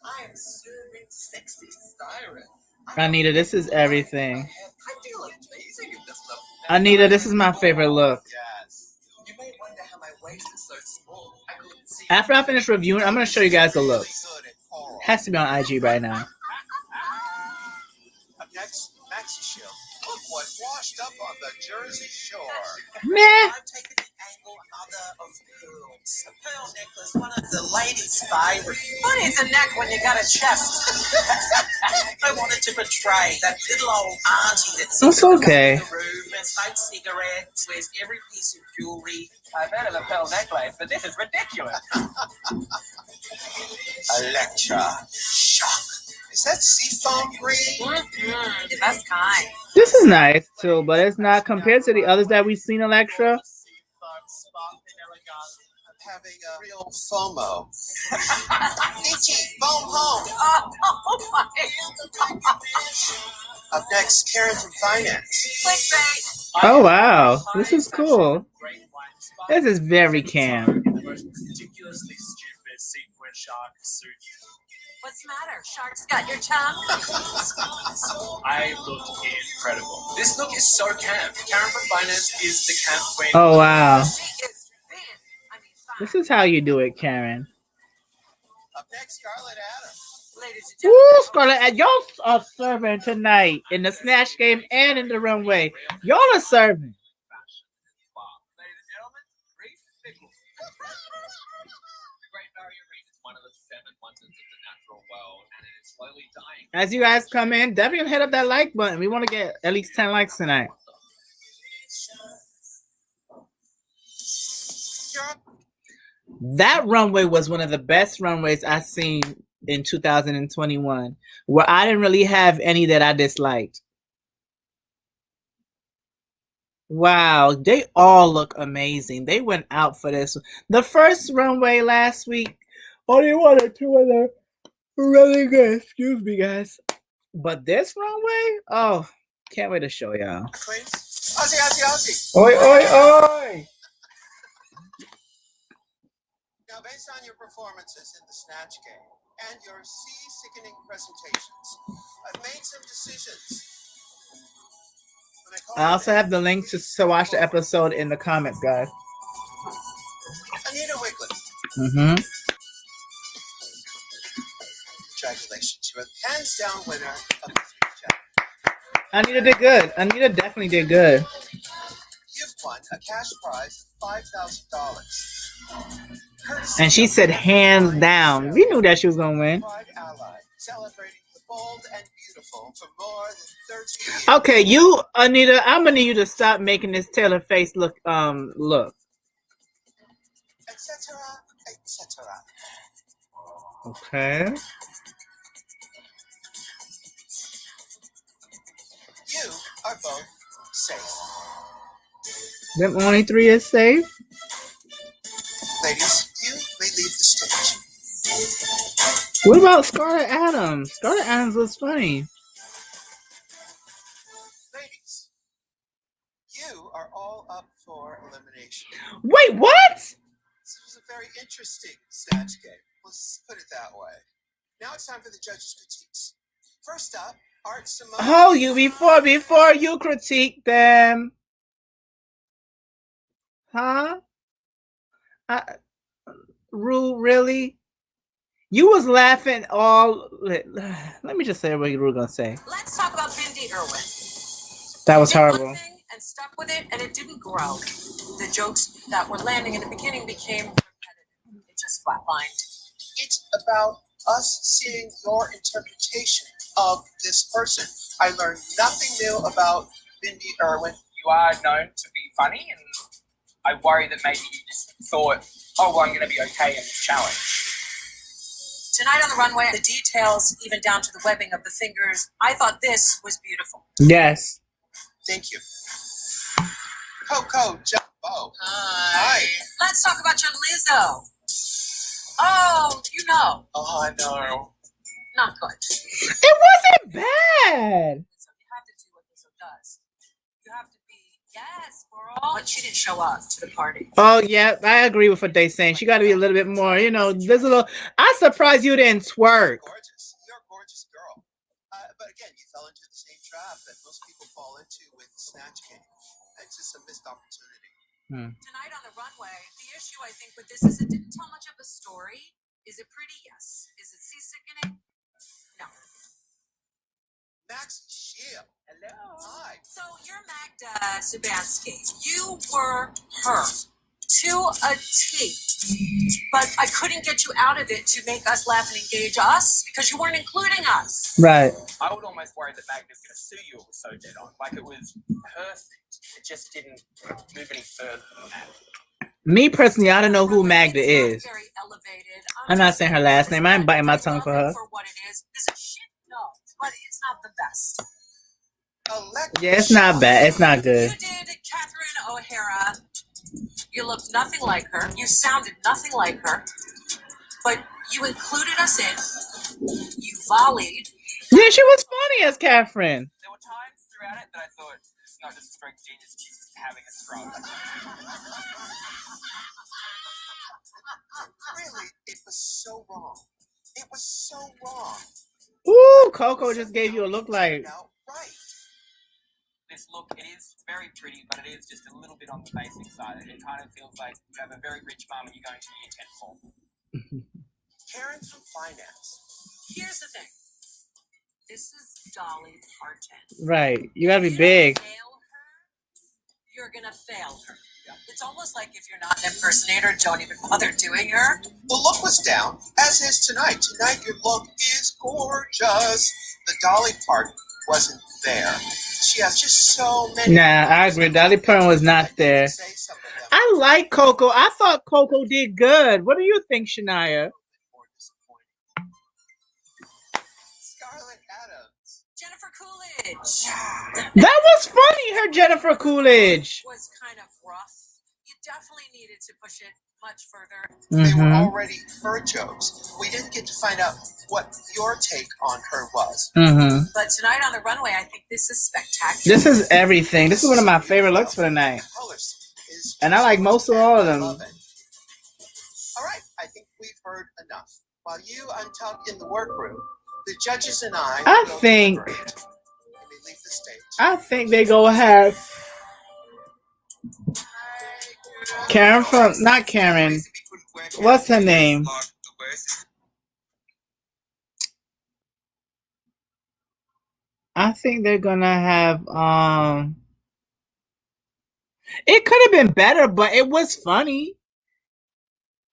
I am serving sexy siren. Anita, this is everything. I feel amazing in this look. Anita, this is my favorite look. Yes. You may wonder how my waist is so small. I couldn't see. After I finish reviewing, I'm going to show you guys the looks. Good at coral. Has to be on IG right now. Up next, Maxi Shield. Look what washed up on the Jersey Shore. Meh. I'm taking the angle other of pearls. A pearl necklace, one of the ladies' favorite. Funny the neck when you got a chest. I wanted to portray that little old auntie that sits That's okay. in the room and smokes cigarettes, wears every piece of jewelry. I've heard of a pearl necklace, but this is ridiculous. Electra Shark. Is that seafoam green? The best kind. This is nice too, but it's not compared to the others that we've seen, Electra. I'm having a real FOMO. Itchy, foam home. Oh my. Up next, Karen from Finance. Clickbait. Oh wow, this is cool. This is very Cam. The most ridiculously stupid sequin shark suit. What's the matter? Shark's got your tongue? I look incredible. This look is so camp. Karen from Finance is the camp queen. Oh wow, She is thin. I mean, fine. this is how you do it, Karen. Up next, Scarlett Adams. Ladies and gentlemen. Woo, Scarlett, and y'all are serving tonight in the Snatch game and in the runway. Y'all are serving. Ladies and gentlemen, Reese Nicholson. The Great Barrier Reef is one of the 7 wonders of the natural world, and it is slowly dying. As you guys come in, definitely hit up that like button. We want to get at least 10 likes tonight. That runway was one of the best runways I've seen in 2021, where I didn't really have any that I disliked. Wow, they all look amazing. They went out for this. The first runway last week, only 1 or 2 of them were really good. Excuse me, guys. But this runway, oh, can't wait to show y'all. Queens. Aussie. Oi, oi, oi! Now, based on your performances in the Snatch game and your sea-sickening presentations, I've made some decisions. I also have the link to watch the episode in the comments, guys. Anita Wiglet. Mm-hmm. Congratulations. You are the hands-down winner of the 3 chapter. Anita did good. Anita definitely did good. You've won a cash prize of $5,000. And she said hands down. We knew that she was going to win. Pride Ally, celebrating the bold and beautiful for more than 30 years. Okay, you, Anita, I'm going to need you to stop making this Taylor face look. Etc., etc. Okay. You are both safe. Them only 3 is safe? Ladies, you may leave the stage. What about Scarlett Adams? Scarlett Adams was funny. Ladies, you are all up for elimination. Wait, what? This was a very interesting Snatch game. Let's put it that way. Now it's time for the judges' critiques. First up, Art Simone. Oh, you before you critique them. Huh? Ru, really? You was laughing all. Let me just say what you were gonna say. Let's talk about Lindy Irwin. That was Did one horrible. thing and stuck with it, and it didn't grow. The jokes that were landing in the beginning became repetitive. It just flatlined. It's about us seeing your interpretation of this person. I learned nothing new about Lindy Irwin. You are known to be funny, and I worry that maybe you just thought, oh, well, I'm going to be okay in this challenge. Tonight on the runway, the details, even down to the webbing of the fingers, I thought this was beautiful. Yes. Thank you. Coco Jumbo. Hi. Let's talk about your Lizzo. Oh, you know. Oh, I know. Not good. It wasn't bad. So you have to do what Lizzo does. You have to be, yes, girl. But she didn't show up to the party. Oh yeah, I agree with what they're saying. She got to be a little bit more, there's a little. I'm surprised you didn't twerk. Gorgeous. You're a gorgeous girl. But again, you fell into the same trap that most people fall into with the Snatch game. It's just a missed opportunity. Tonight on the runway, the issue I think with this is it didn't tell much of a story. Is it pretty? Yes. Is it sea-sickening? No. Max Shield. Hello. Hi. So you're Magda Zubanski. You were her to a T. But I couldn't get you out of it to make us laugh and engage us because you weren't including us. Right. I would almost worry that Magda's going to sue you. It was so dead on. Like, it was perfect. It just didn't move any further than that. Me personally, I don't know who Magda is. Very elevated. I'm not saying her last name. I ain't biting my tongue for her. For what it is it shit? No, but it's not the best. Electra Yeah, it's not bad. It's not good. You did Catherine O'Hara. You looked nothing like her. You sounded nothing like her. But you included us in. You volleyed. Yeah, she was funny as Catherine. There were times throughout it that I thought, it's not just a stroke genius, she's having a stroke. Really, it was so wrong. It was so wrong. Ooh, Coco just gave you a look like. Right. This look, it is very pretty, but it is just a little bit on the basic side. It kind of feels like you have a very rich mom and you're going to year 10 form. Karen from finance. Here's the thing. This is Dolly Parton. Right. You gotta be big. You're gonna fail her. It's almost like if you're not an impersonator, don't even bother doing her. The look was down, as is tonight. Tonight your look is gorgeous. The Dolly part wasn't there. She has just so many. Nah, I agree. Dolly Parton was not there. I like Coco. I thought Coco did good. What do you think, Shania? Scarlett Adams. Jennifer Coolidge. That was funny, her Jennifer Coolidge. Was kind of rough. You definitely needed to push it much further. They were already her jokes. We didn't get to find out what your take on her was. But tonight on the runway, I think this is spectacular. This is everything. This is one of my favorite looks for the night. And I like most of all of them. All right, I think we've heard enough. While you untuck in the workroom, the judges and I will deliberate. You may leave the stage. I think they gonna have Karen from, not Karen. What's her name? I think they're gonna have it could have been better, but it was funny.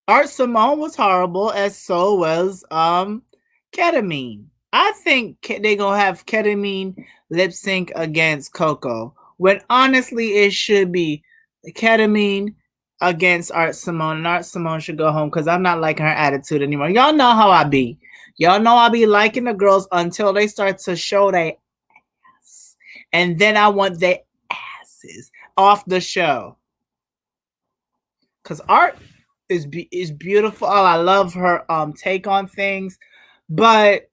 Art Simone was horrible, as so was Ketamine. I think they're gonna have Ketamine lip sync against Coco, when honestly it should be Ketamine against Art Simone, and Art Simone should go home because I'm not liking her attitude anymore. Y'all know how I be. Y'all know I be liking the girls until they start to show their ass, and then I want their asses off the show. Cause Art is beautiful. Oh, I love her take on things, but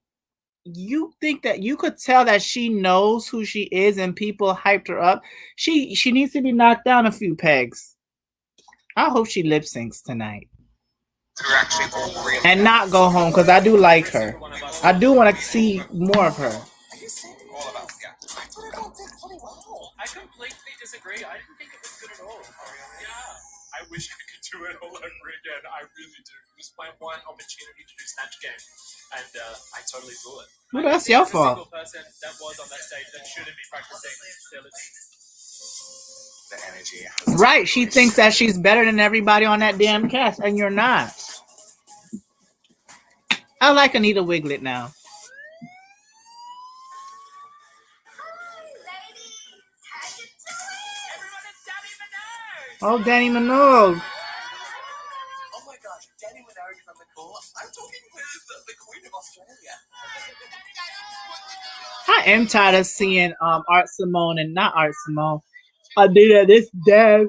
you think that you could tell that she knows who she is and people hyped her up. She needs to be knocked down a few pegs. I hope she lip syncs tonight and not go home, because I do like her. I do want to see more of her. I completely disagree. I didn't think it was good at all. Yeah. I wish I could do it all over again. I really do. It was my one opportunity to do Snatch Game, and I totally blew it. Well, that's your fault. Single person that was on that stage that shouldn't be practicing their lip sync. The energy. Right, she thinks that she's better than everybody on that damn cast, and you're not. I like Anita Wiglet now. Oh, Danny Minogue. Oh my gosh, Danny Minogue is on the call. I'm talking with the Queen of Australia. I am tired of seeing Art Simone and not Art Simone. Anita, this damn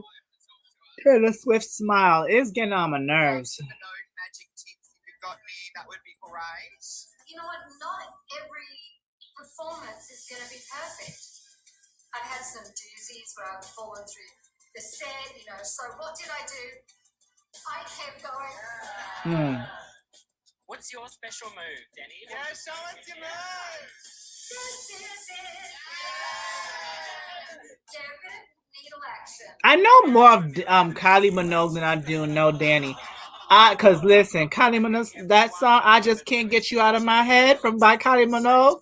Taylor Swift smile is getting on my nerves. Magic tips if you've got me, that would be great. You know what? Not every performance is going to be perfect. I've had some doozies where I've fallen through the set, you know. So what did I do? I kept going. What's your special move, Danny? Yeah, show us your move. This is it. Debit needle action. I know more of Kylie Minogue than I do No Danny. Cause listen, Kylie Minogue, that song "I Just Can't Get You Out of My Head" by Kylie Minogue.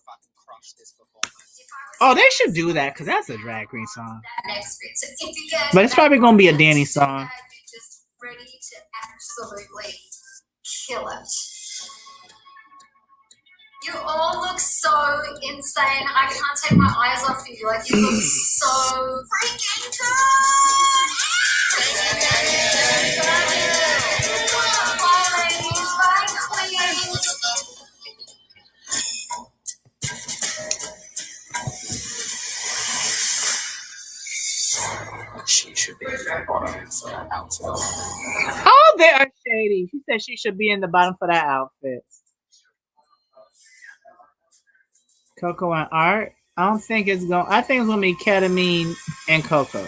Oh, they should do that because that's a drag queen song. But it's probably gonna be a Danny song. Just ready to absolutely kill it. You all look so insane. I can't take my eyes off you. Like, you look so freaking good. Bye, ladies. Bye, queens. She should be in the bottom for that outfit. Oh, they are shady. She said she should be in the bottom for that outfit. Coco and Art. I don't think it's going. I think it's gonna be Ketamine and Coco.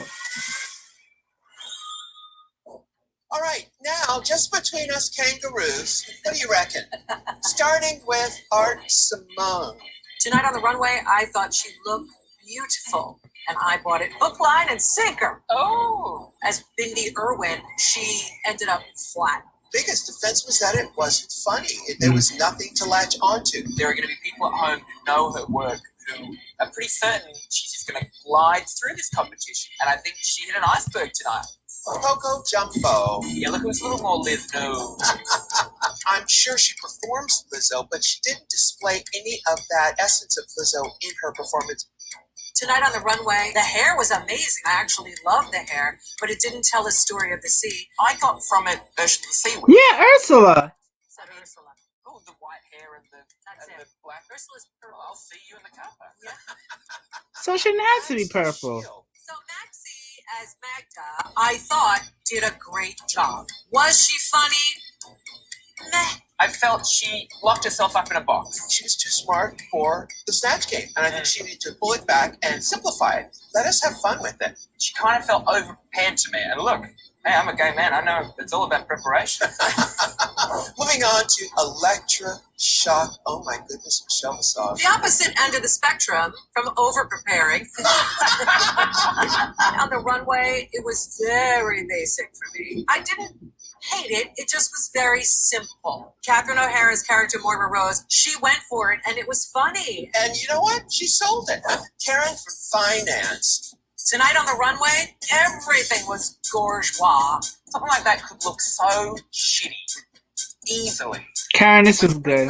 All right, now just between us kangaroos, what do you reckon? Starting with Art Simone. Tonight on the runway, I thought she looked beautiful, and I bought it hook, line, and sinker. Oh, as Bindi Irwin, she ended up flat. Biggest defense was that it wasn't funny. There was nothing to latch onto. There are going to be people at home who know her work, who are pretty certain she's just going to glide through this competition. And I think she hit an iceberg tonight. Coco Jumbo. Yeah, look, it was a little more Lizzo. I'm sure she performs Lizzo, but she didn't display any of that essence of Lizzo in her performance. Tonight on the runway, the hair was amazing. I actually loved the hair, but it didn't tell the story of the sea. I got from it Ursula the Seaweed. Yeah, Ursula. So Ursula. Oh, the white hair and the black. Ursula's purple. I'll see you in the car park. Yeah. So she didn't have to be purple. So Maxie as Magda, I thought did a great job. Was she funny? Meh. I felt she locked herself up in a box. She was too smart for the Snatch Game, and I think she needed to pull it back and simplify it. Let us have fun with it. She kind of felt overprepared to me. And look, Hey, I'm a gay man. I know it's all about preparation. Moving on to Electra Shark. Oh my goodness, Michelle Massage. The opposite end of the spectrum from over-preparing. On the runway, it was very basic for me. I didn't hate it. It just was very simple. Catherine O'Hara's character, Moira Rose, she went for it, and it was funny. And you know what? She sold it. Karen from Finance. Tonight on the runway, everything was bourgeois. Something like that could look so shitty. Easily. Karen, this was good.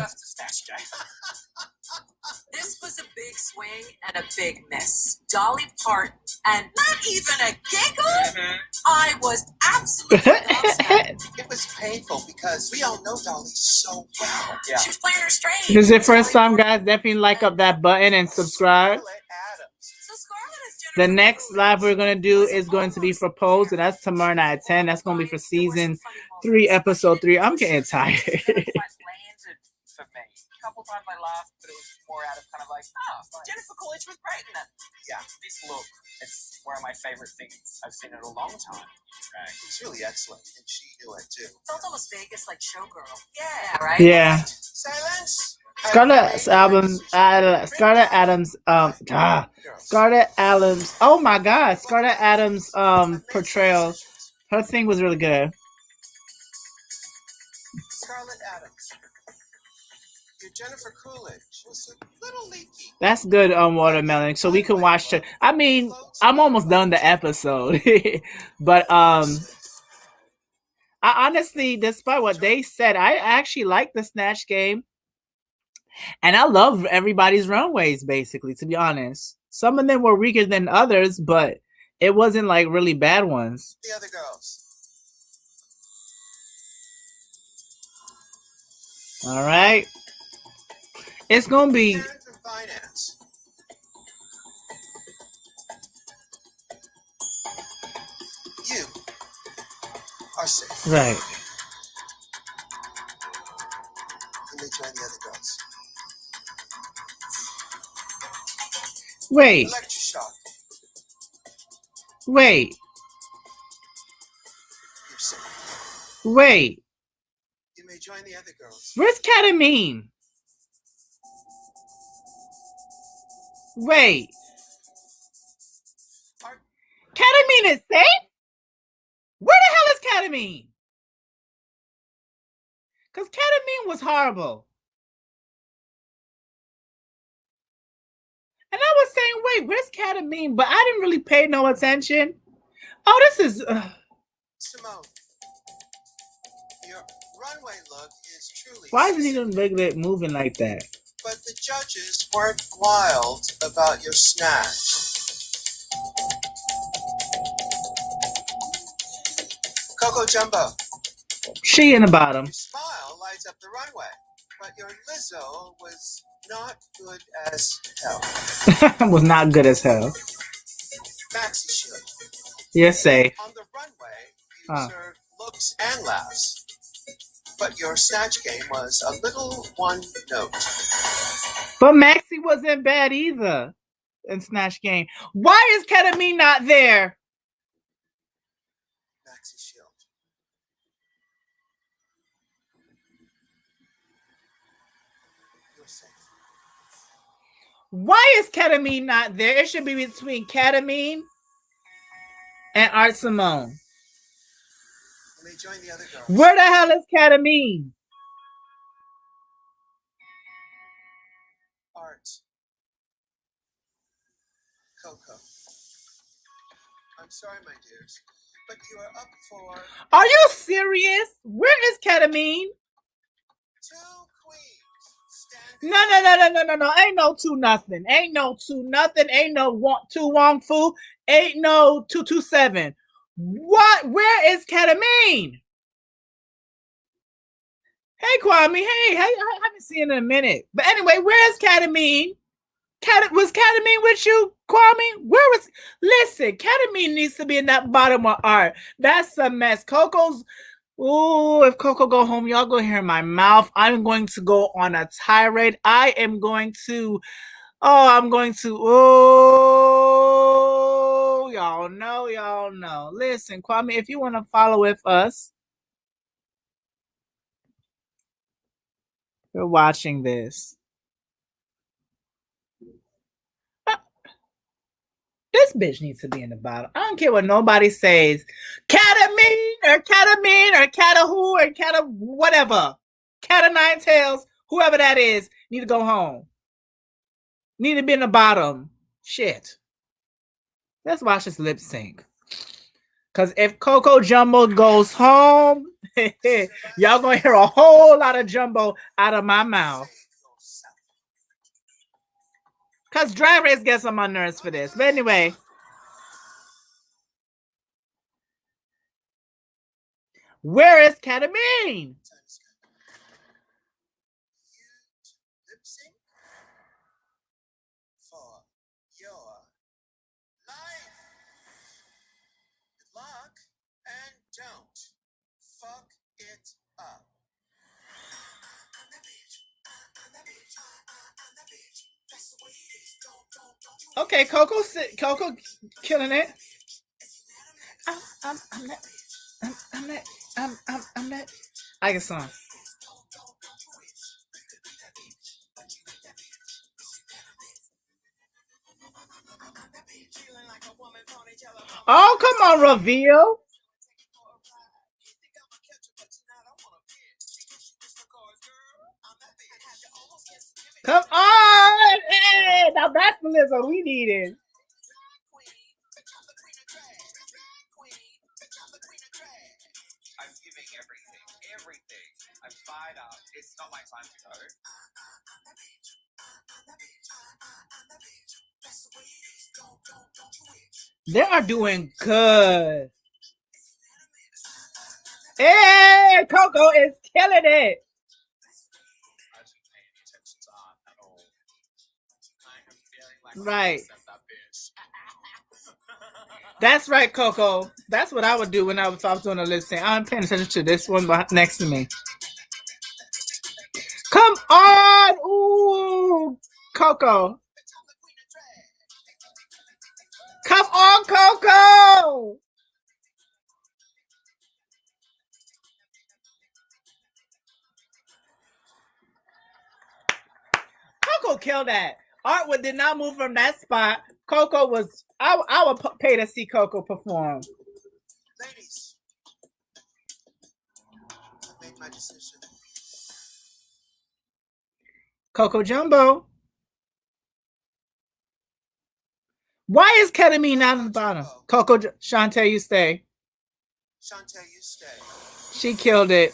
This was a big swing and a big miss. Dolly Parton, and not even a giggle. I was absolutely gobsmacked. It was painful because we all know Dolly so well. Yeah. She was playing her straight. This is your first time, guys. Definitely like up that button and subscribe. The next live we're going to do is going to be for Pose, and that's tomorrow night at 10. That's going to be for season 3, episode 3. I'm getting tired. For me. A couple times I laughed, but it was more out of kind of like, Jennifer Coolidge was great in it. Yeah, this look, it's one of my favorite things I've seen in a long time. Right. It's really excellent, and she knew it too. It felt almost Vegas, like Showgirl. Yeah, right? Yeah. Silence. Scarlett Adams. Oh my God, Scarlett Adams' portrayal. Her thing was really good. Scarlett Adams. Your Jennifer Coolidge was a little leaky. That's good on Watermelon, so we can watch it. I mean, I'm almost done the episode, but I honestly, despite what they said, I actually like the Snatch game. And I love everybody's runways, basically, to be honest. Some of them were weaker than others, but it wasn't like really bad ones. The other girls. All right. It's going to be... Finance. You are safe. Right. And they join the other girls. Wait. Electra Shark. Wait. You're safe. Wait. You may join the other girls. Where's Ketamine? Wait. Ketamine is safe? Where the hell is Ketamine? Because Ketamine was horrible. And I was saying, wait, where's Ketamine? But I didn't really pay no attention. Oh, this is... Simone, your runway look is truly... Why isn't he regular moving like that? But the judges weren't wild about your snatch. Coco Jumbo. She in the bottom. Your smile lights up the runway, but your Lizzo was not good as hell. Was not good as hell. Maxi Shield. You're safe. On the runway, you served looks and laughs. But your snatch game was a little one note. But Maxie wasn't bad either in Snatch game. Why is Ketamine not there? Maxi Shield. You're safe. Why is Ketamine not there? It should be between Ketamine and Art Simone. They join the other girls. Where the hell is Ketamine? Art. Coco. I'm sorry, my dears, but you are up for... Are you serious? Where is Ketamine? 2 queens. No. Ain't no 2-0. Ain't no 2-0. Ain't no 2 Wong Fu. Ain't no 227. What? Where is Ketamine? Hey, Kwame. Hey, I haven't seen it in a minute. But anyway, where is Ketamine? Was Ketamine with you, Kwame? Where was... Listen, Ketamine needs to be in that bottom of Art. That's a mess. Coco's... Ooh, if Coco go home, y'all go hear my mouth. I'm going to go on a tirade. I am going to... Oh, Y'all know. Listen, Kwame, if you want to follow with us, we're watching this. This bitch needs to be in the bottom. I don't care what nobody says. Catamine or catahoo or cata whatever. Cat nine tails, whoever that is, need to go home. Need to be in the bottom. Shit. Let's watch this lip sync. Because if Coco Jumbo goes home, y'all gonna hear a whole lot of Jumbo out of my mouth. Because Drag Race gets on my nerves for this. But anyway. Where is Catamine? Lip sync for your life. Good luck and don't fuck it up. Okay, Coco killing it. I'm not. I get some. Oh, come on, reveal. Come on. Hey, now that's the Lizzo we needed. I'm giving everything. I'm fired up. It's not my time to go. They are doing good. Hey, Coco is killing it. Right. That's right, Coco. That's what I would do when I was doing a lip sync. I'm paying attention to this one next to me. Come on! Ooh, Coco. Come on, Coco! Coco killed that. Artwood did not move from that spot. Coco was. I would pay to see Coco perform. Ladies, I made my decision. Coco Jumbo. Why is Ketamine not on the bottom? Coco, Shantae, you stay. Shantae, you stay. She killed it.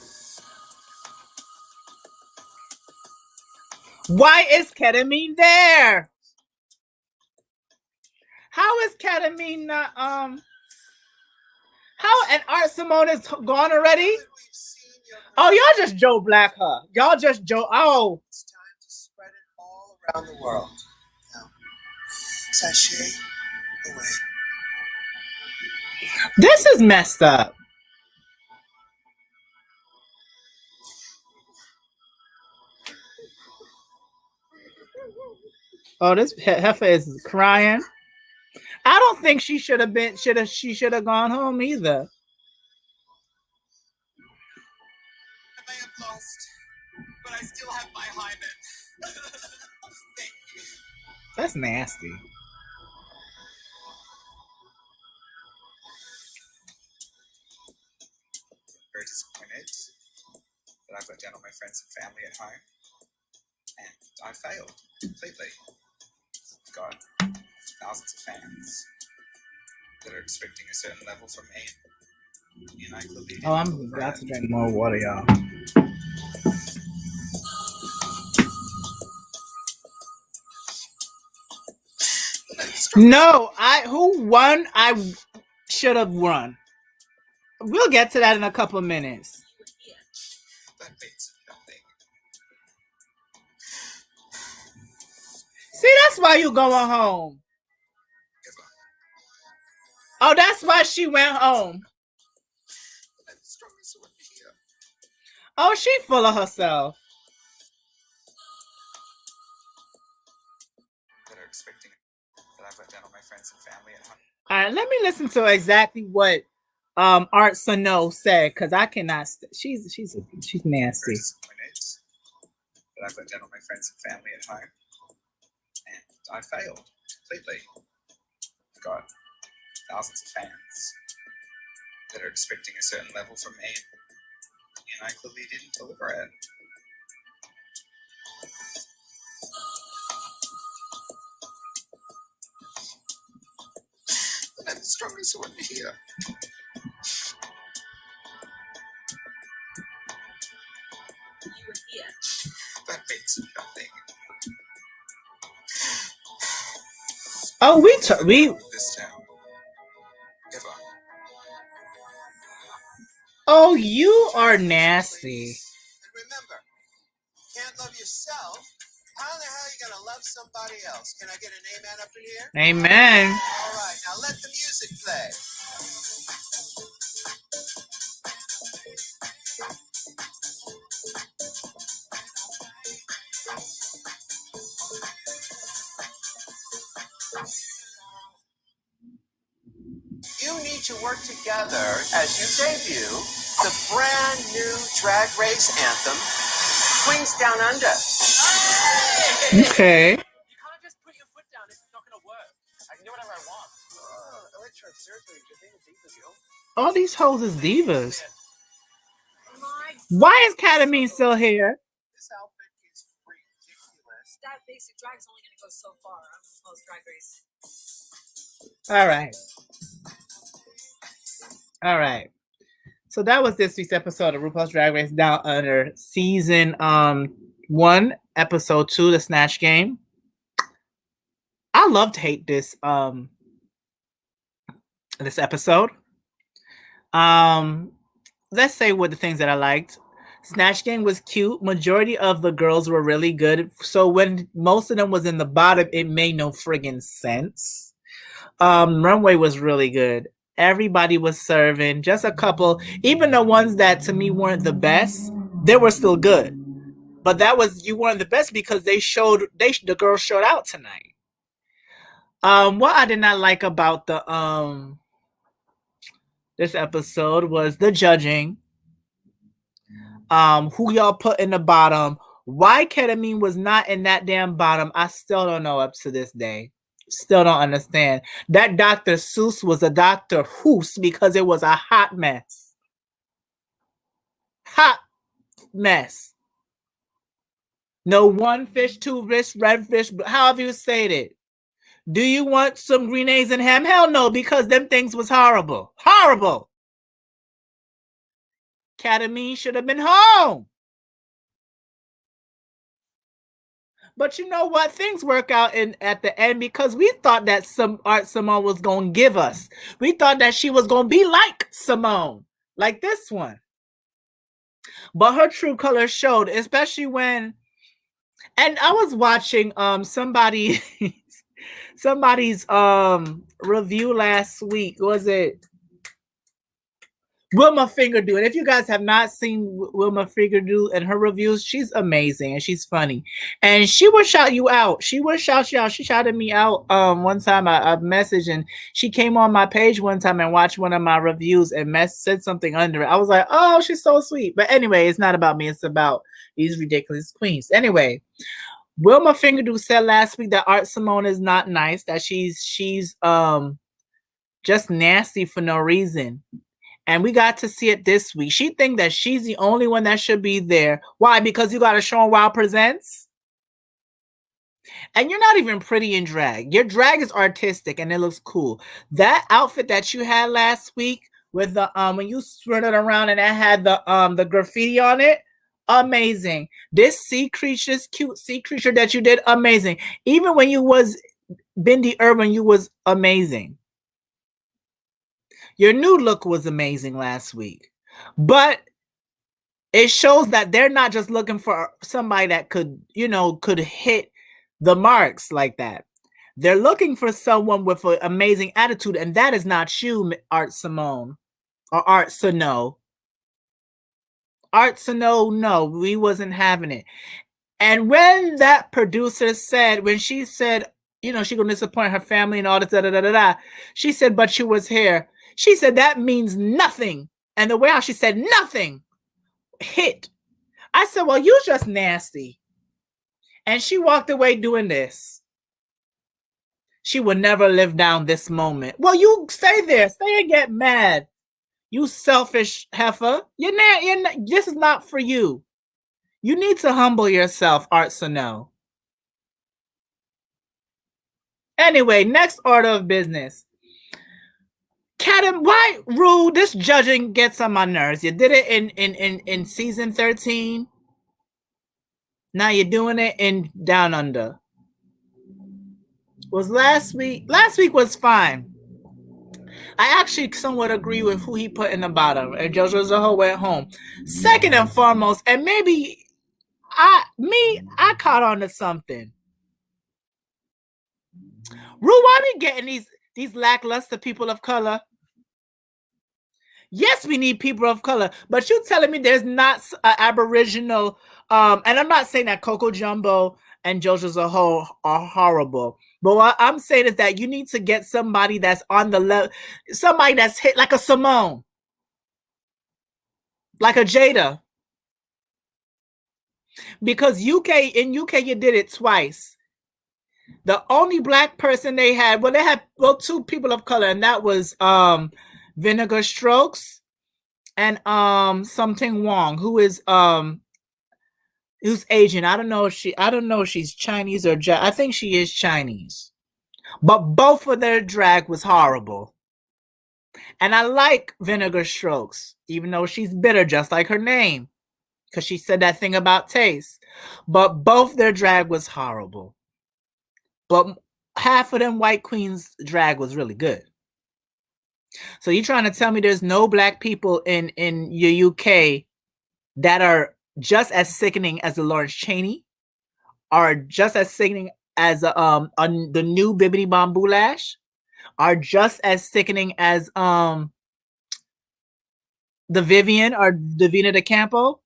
Why is Ketamine there? How is Ketamine not how and Art Simone is gone already? Oh, y'all just Joe Black her. Y'all just Joe. Oh. It's time to spread it all around the world. Now, sashay away. This is messed up. Oh, this heifer is crying. I don't think she should have gone home either. I may have lost, but I still have my hymen. Thank you. That's nasty. Very disappointed that I've let down all my friends and family at home. And I failed completely. I've got thousands of fans that are expecting a certain level from me. And I clearly didn't. Oh, I'm about to drink more water, y'all. No, who won? I should have won. We'll get to that in a couple of minutes. That means nothing. See, that's why you going home. Oh, that's why she went home. Oh, she full of herself. That are expecting that I've let down on my friends and family at home. All right, let me listen to exactly what Art Sano said, because I cannot. She's nasty. Disappointed that I've let down on my friends and family at home, and I failed completely. I've got thousands of fans that are expecting a certain level from me, and I clearly didn't deliver it. But I'm the strongest one here. You were here. That means nothing. Oh, we This town. Ever. Oh, you are nasty. And remember, can't love yourself. How in the hell are you gonna love somebody else? Can I get an amen up in here? Amen. All right, now let the music play. You need to work together as you debut the brand new Drag Race anthem, Queens Down Under. Okay. You can't just put your foot down if it's not gonna work. I can do whatever I want. Electra, seriously, do you think it's divas, yo? All these hoes is divas. Why is Katamine still here? This outfit is ridiculous. That basic drag's only gonna go so far on RuPaul's Drag Race. All right. All right. So that was this week's episode of RuPaul's Drag Race Down Under, season 1, episode 2, the Snatch Game. I love to hate this this episode. Let's say what the things that I liked. Snatch Game was cute. Majority of the girls were really good. So when most of them was in the bottom, it made no friggin' sense. Runway was really good. Everybody was serving. Just a couple, even the ones that to me weren't the best, they were still good. But that was, you weren't the best because the girls showed out tonight. What I did not like about the this episode was the judging. Who y'all put in the bottom? Why Ketamine was not in that damn bottom, I still don't know up to this day. Still don't understand. That Dr. Seuss was a Dr. Hoos because it was a hot mess. Hot mess. No one fish, two fish, red fish, however you say it. Do you want some green eggs and ham? Hell no, because them things was horrible. Horrible. Ketamine should have been home. But you know what? Things work out at the end because we thought that Art Simone was going to give us. We thought that she was going to be like Simone, like this one. But her true colors showed, especially when, and I was watching somebody's review last week. Was it Wilma Fingerdew? And if you guys have not seen Wilma Fingerdew and her reviews, she's amazing and she's funny. And she will shout you out. She will shout you out. She shouted me out one time. I messaged and she came on my page one time and watched one of my reviews and said something under it. I was like, oh, she's so sweet. But anyway, it's not about me. It's about these ridiculous queens. Anyway, Wilma Fingerdew said last week that Art Simone is not nice, that she's just nasty for no reason. And we got to see it this week. She think that she's the only one that should be there. Why? Because you got a Sean Wild Presents? And you're not even pretty in drag. Your drag is artistic and it looks cool. That outfit that you had last week with the when you spun it around and it had the graffiti on it, amazing. This cute sea creature that you did, amazing. Even when you was Bindi Irwin, you was amazing. Your new look was amazing last week. But it shows that they're not just looking for somebody that could hit the marks like that. They're looking for someone with an amazing attitude, and that is not you, Art Simone or Art Sano. Art Sano, no, we wasn't having it. And when that producer said, when she said, she gonna disappoint her family and all this, da da da da da. She said, but you was here. She said that means nothing. And the way how she said nothing hit. I said, well, you just nasty. And she walked away doing this. She would never live down this moment. Well, you stay there. Stay and get mad. You selfish heifer. This is not for you. You need to humble yourself, Art Sano. Anyway, next order of business. Why, Rue, this judging gets on my nerves. You did it in season 13. Now you're doing it in Down Under. Was last week was fine. I actually somewhat agree with who he put in the bottom. And JoJo Zoho went home. Second and foremost, and maybe I caught on to something. Rue, why are we getting these lackluster people of color? Yes, we need people of color, but you telling me there's not an Aboriginal, and I'm not saying that Coco Jumbo and JoJo Zoho are horrible, but what I'm saying is that you need to get somebody that's on the level, somebody that's hit like a Simone, like a Jada. Because in UK you did it twice. The only black person they had two people of color, and that was Vinegar Strokes and something Wong, who's Asian. I don't know if she's Chinese or I think she is Chinese. But both of their drag was horrible. And I like Vinegar Strokes, even though she's bitter, just like her name, because she said that thing about taste. But both their drag was horrible. But half of them white queens' drag was really good. So you're trying to tell me there's no black people in your UK that are just as sickening as the Lawrence Chaney, are just as sickening as the new Bibbidi Bomb Boulash, are just as sickening as the Vivian or Davina De Campo,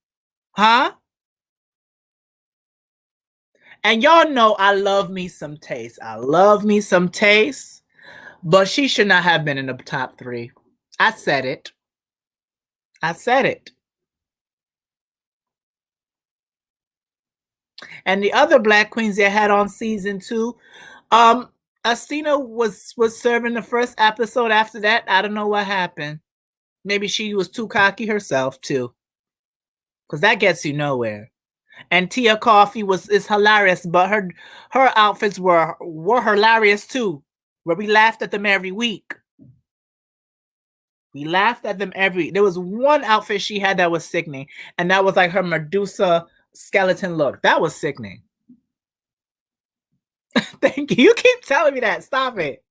huh? And y'all know I love me some taste. But she should not have been in the top 3. I said it. And the other black queens they had on season 2, Astina was serving the first episode. After that, I don't know what happened. Maybe she was too cocky herself too, because that gets you nowhere. And Tia Coffee is hilarious, but her outfits were hilarious too. Where we laughed at them every week. There was one outfit she had that was sickening, and that was like her Medusa skeleton look. That was sickening. Thank you. You keep telling me that. Stop it.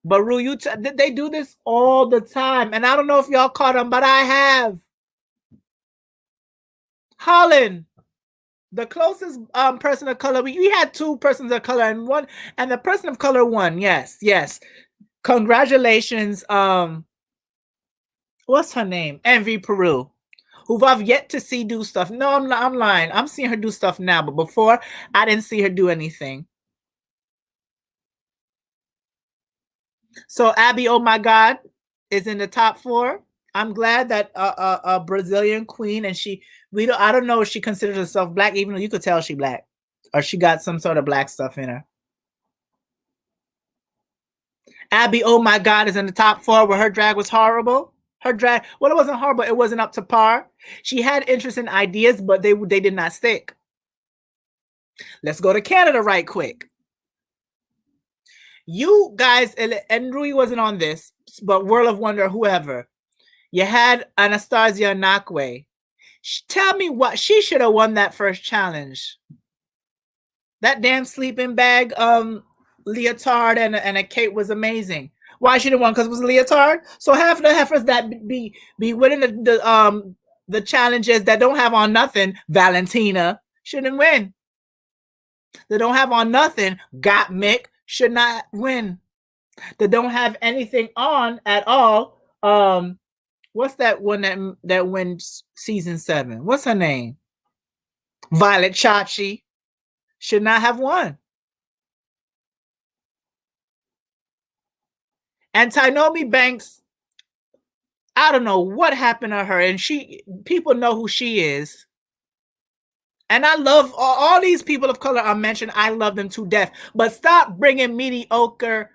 But Rue, they do this all the time, and I don't know if y'all caught them, but I have. Holland, the closest person of color. We had 2 persons of color, and the person of color won. Yes. Congratulations. What's her name? Envy Peru, who I've yet to see do stuff. No, I'm lying. I'm seeing her do stuff now, but before I didn't see her do anything. So Abby, oh my God, is in the top 4. I'm glad that a Brazilian queen, and I don't know if she considers herself black, even though you could tell she black, or she got some sort of black stuff in her. Abby, oh my God, is in the top 4, where her drag was horrible. It wasn't horrible. It wasn't up to par. She had interesting ideas, but they did not stick. Let's go to Canada right quick. You guys, and Rui wasn't on this, but World of Wonder, whoever. You had Anastasia Nakwe. Tell me what, she should have won that first challenge. That damn sleeping bag leotard and a cape was amazing. Why she didn't won? Because it was a leotard. So half of the heifers that be winning the challenges that don't have on nothing, Valentina, shouldn't win. They don't have on nothing, Got Mick, should not win. They don't have anything on at all. What's that one that wins season 7? What's her name? Violet Chachi should not have won. And Tynomi Banks, I don't know what happened to her, and people know who she is. And I love all these people of color I mentioned. I love them to death. But stop bringing mediocre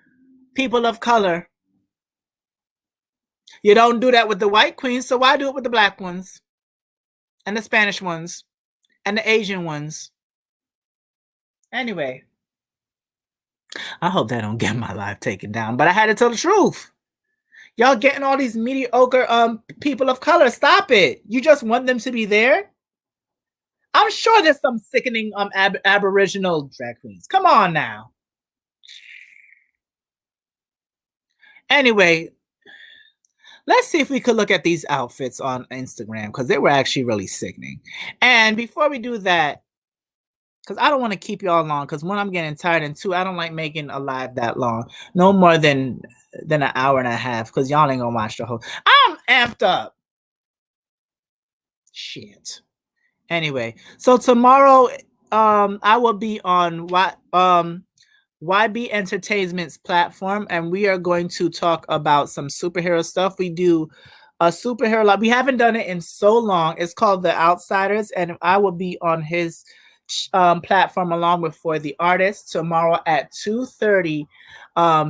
people of color. You don't do that with the white queens, so why do it with the black ones? And the Spanish ones? And the Asian ones? Anyway. I hope that don't get my life taken down. But I had to tell the truth. Y'all getting all these mediocre people of color. Stop it. You just want them to be there? I'm sure there's some sickening Aboriginal drag queens. Come on now. Anyway, let's see if we could look at these outfits on Instagram because they were actually really sickening. And before we do that, because I don't want to keep y'all long, because one, I'm getting tired, and two, I don't like making a live that long. No more than an hour and a half, because y'all ain't gonna watch the whole. I'm amped up. Shit. Anyway, so tomorrow, I will be on YB Entertainment's platform, and we are going to talk about some superhero stuff. We do a superhero lot. We haven't done it in so long. It's called The Outsiders, and I will be on his platform along with For the Artist tomorrow at 2:30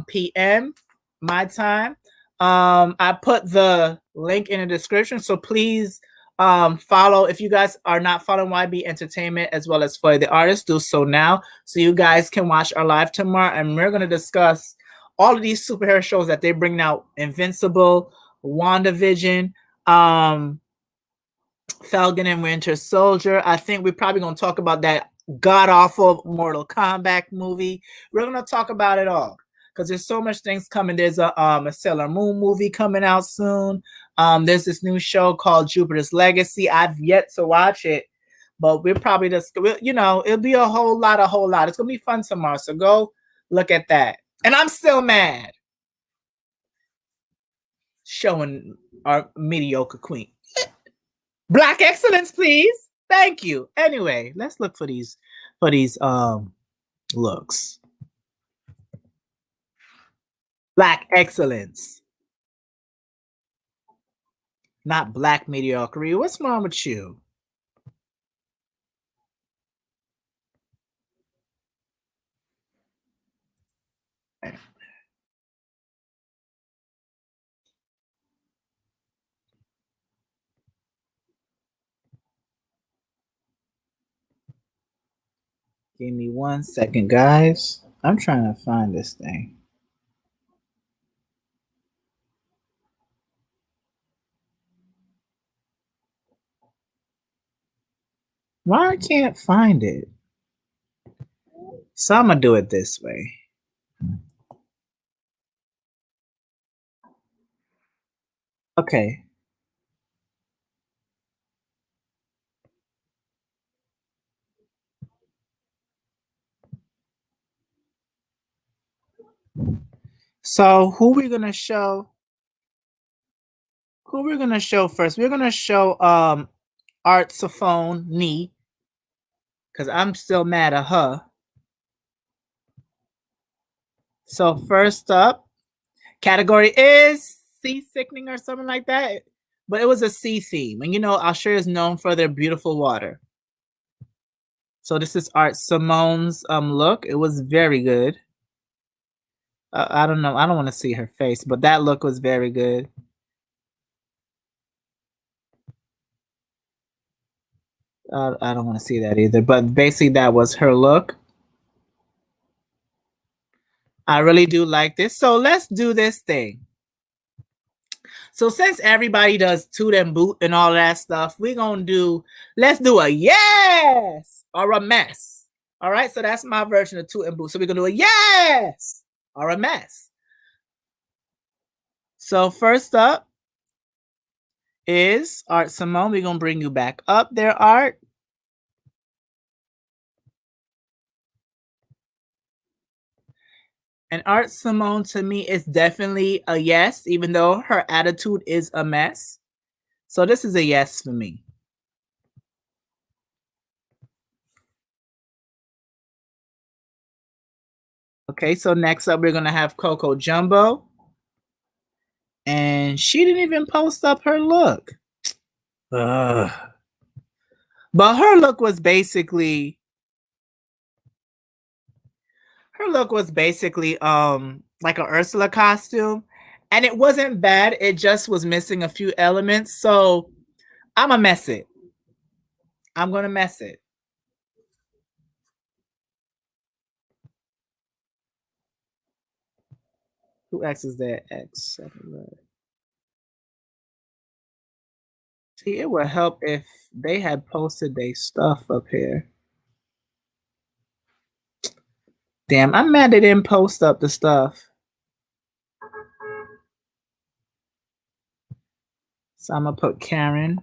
p.m. my time. I put the link in the description, so please follow. If you guys are not following YB Entertainment as well as For the Artist, do so now so you guys can watch our live tomorrow, and we're going to discuss all of these superhero shows that they bring out: Invincible, WandaVision, Falcon and Winter Soldier. I think we're probably going to talk about that god-awful Mortal Kombat movie. We're going to talk about it all because there's so much things coming. There's a Sailor Moon movie coming out soon. There's this new show called Jupiter's Legacy. I've yet to watch it, but we're probably just, it'll be a whole lot. It's going to be fun tomorrow, so go look at that. And I'm still mad. Showing our mediocre queen. Black excellence, please. Thank you. Anyway, let's look for these looks. Black excellence. Not black mediocrity. What's wrong with you? Give me 1 second, guys. I'm trying to find this thing. Why I can't find it? So I'm gonna do it this way. Okay. So who we're gonna show? Who we're gonna show first? We're gonna show Art Safone Knee, because I'm still mad at her. So first up, category is sea sickening or something like that. But it was a sea theme. And Australia is known for their beautiful water. So this is Art Simone's look. It was very good. I don't know. I don't want to see her face, but that look was very good. I don't want to see that either. But basically, that was her look. I really do like this. So let's do this thing. So since everybody does toot and boot and all that stuff, let's do a yes or a mess. All right. So that's my version of toot and boot. So we're going to do a yes or a mess. So first up is Art Simone. We're going to bring you back up there, Art. And Art Simone, to me, is definitely a yes, even though her attitude is a mess. So this is a yes for me. Okay, so next up we're gonna have Coco Jumbo. And she didn't even post up her look. Ugh. But her look was basically like a Ursula costume. And it wasn't bad. It just was missing a few elements. So I'm gonna mess it. I'm gonna mess it. Who X is that? X. See, it would help if they had posted their stuff up here. Damn, I'm mad they didn't post up the stuff. So I'm gonna put Karen.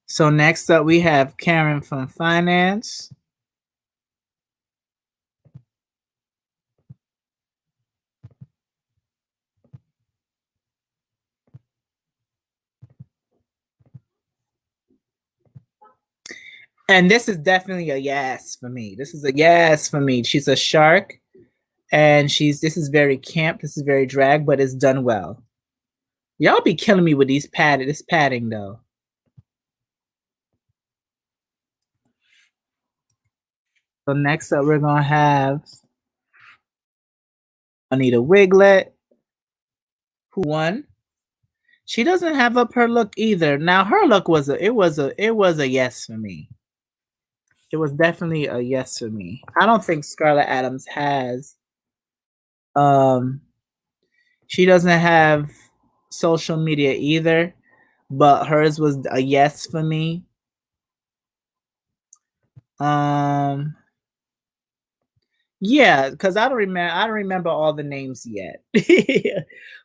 So next up we have Karen from finance. And this is definitely a yes for me. This is a yes for me. She's a shark, and this is very camp. This is very drag, but it's done well. Y'all be killing me with this padding though. So next up, we're gonna have Anita Wiglet, who won. She doesn't have up her look either. Now her look was a yes for me. It was definitely a yes for me. I don't think Scarlett Adams has. She doesn't have social media either, but hers was a yes for me. Yeah, because I don't remember all the names yet.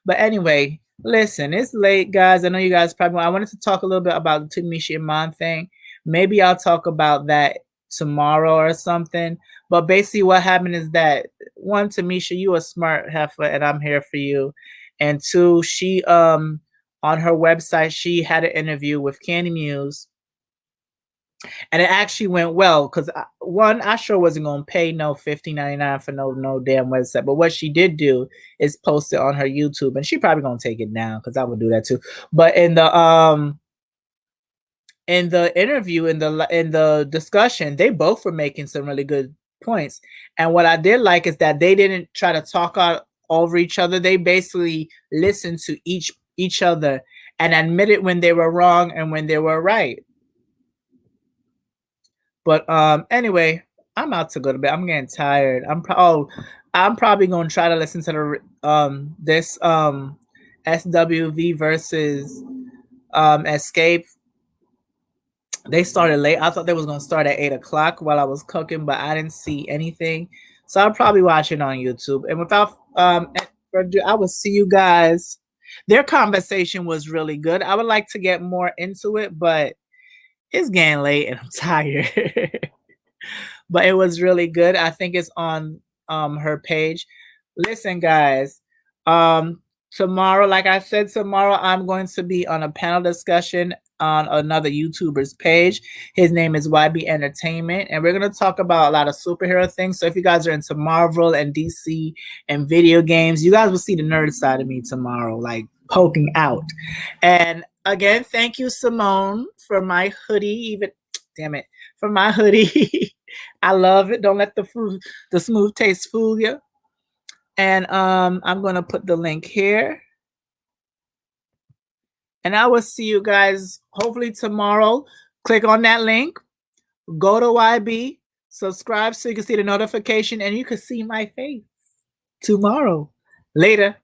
But anyway, listen, it's late, guys. I know you guys probably. I wanted to talk a little bit about the Tamisha Iman thing. Maybe I'll talk about that tomorrow or something. But basically, what happened is that one, Tamisha, you a smart heifer, and I'm here for you. And two, she on her website she had an interview with Candy Muse. And it actually went well because one, I sure wasn't gonna pay no $15.99 for no damn website. But what she did do is post it on her YouTube, and she probably gonna take it down because I would do that too. But in the interview, in the discussion, they both were making some really good points. And what I did like is that they didn't try to talk out over each other. They basically listened to each other and admitted when they were wrong and when they were right. But anyway, I'm out to go to bed. I'm getting tired. I'm probably gonna try to listen to the this SWV versus Escape. They started late. I thought they was gonna start at 8 o'clock while I was cooking, but I didn't see anything. So I'll probably watch it on YouTube. And without I will see you guys. Their conversation was really good. I would like to get more into it, but it's getting late and I'm tired. But it was really good. I think it's on her page. Listen, guys, tomorrow, like I said, tomorrow I'm going to be on a panel discussion on another YouTuber's page. His name is YB Entertainment, and we're going to talk about a lot of superhero things. So if you guys are into Marvel and DC and video games, you guys will see the nerd side of me tomorrow, like poking out. And again, thank you, Simone, for my hoodie. For my hoodie. I love it. Don't let the smooth taste fool you. And I'm going to put the link here. And I will see you guys hopefully tomorrow. Click on that link. Go to YB. Subscribe so you can see the notification and you can see my face tomorrow. Later.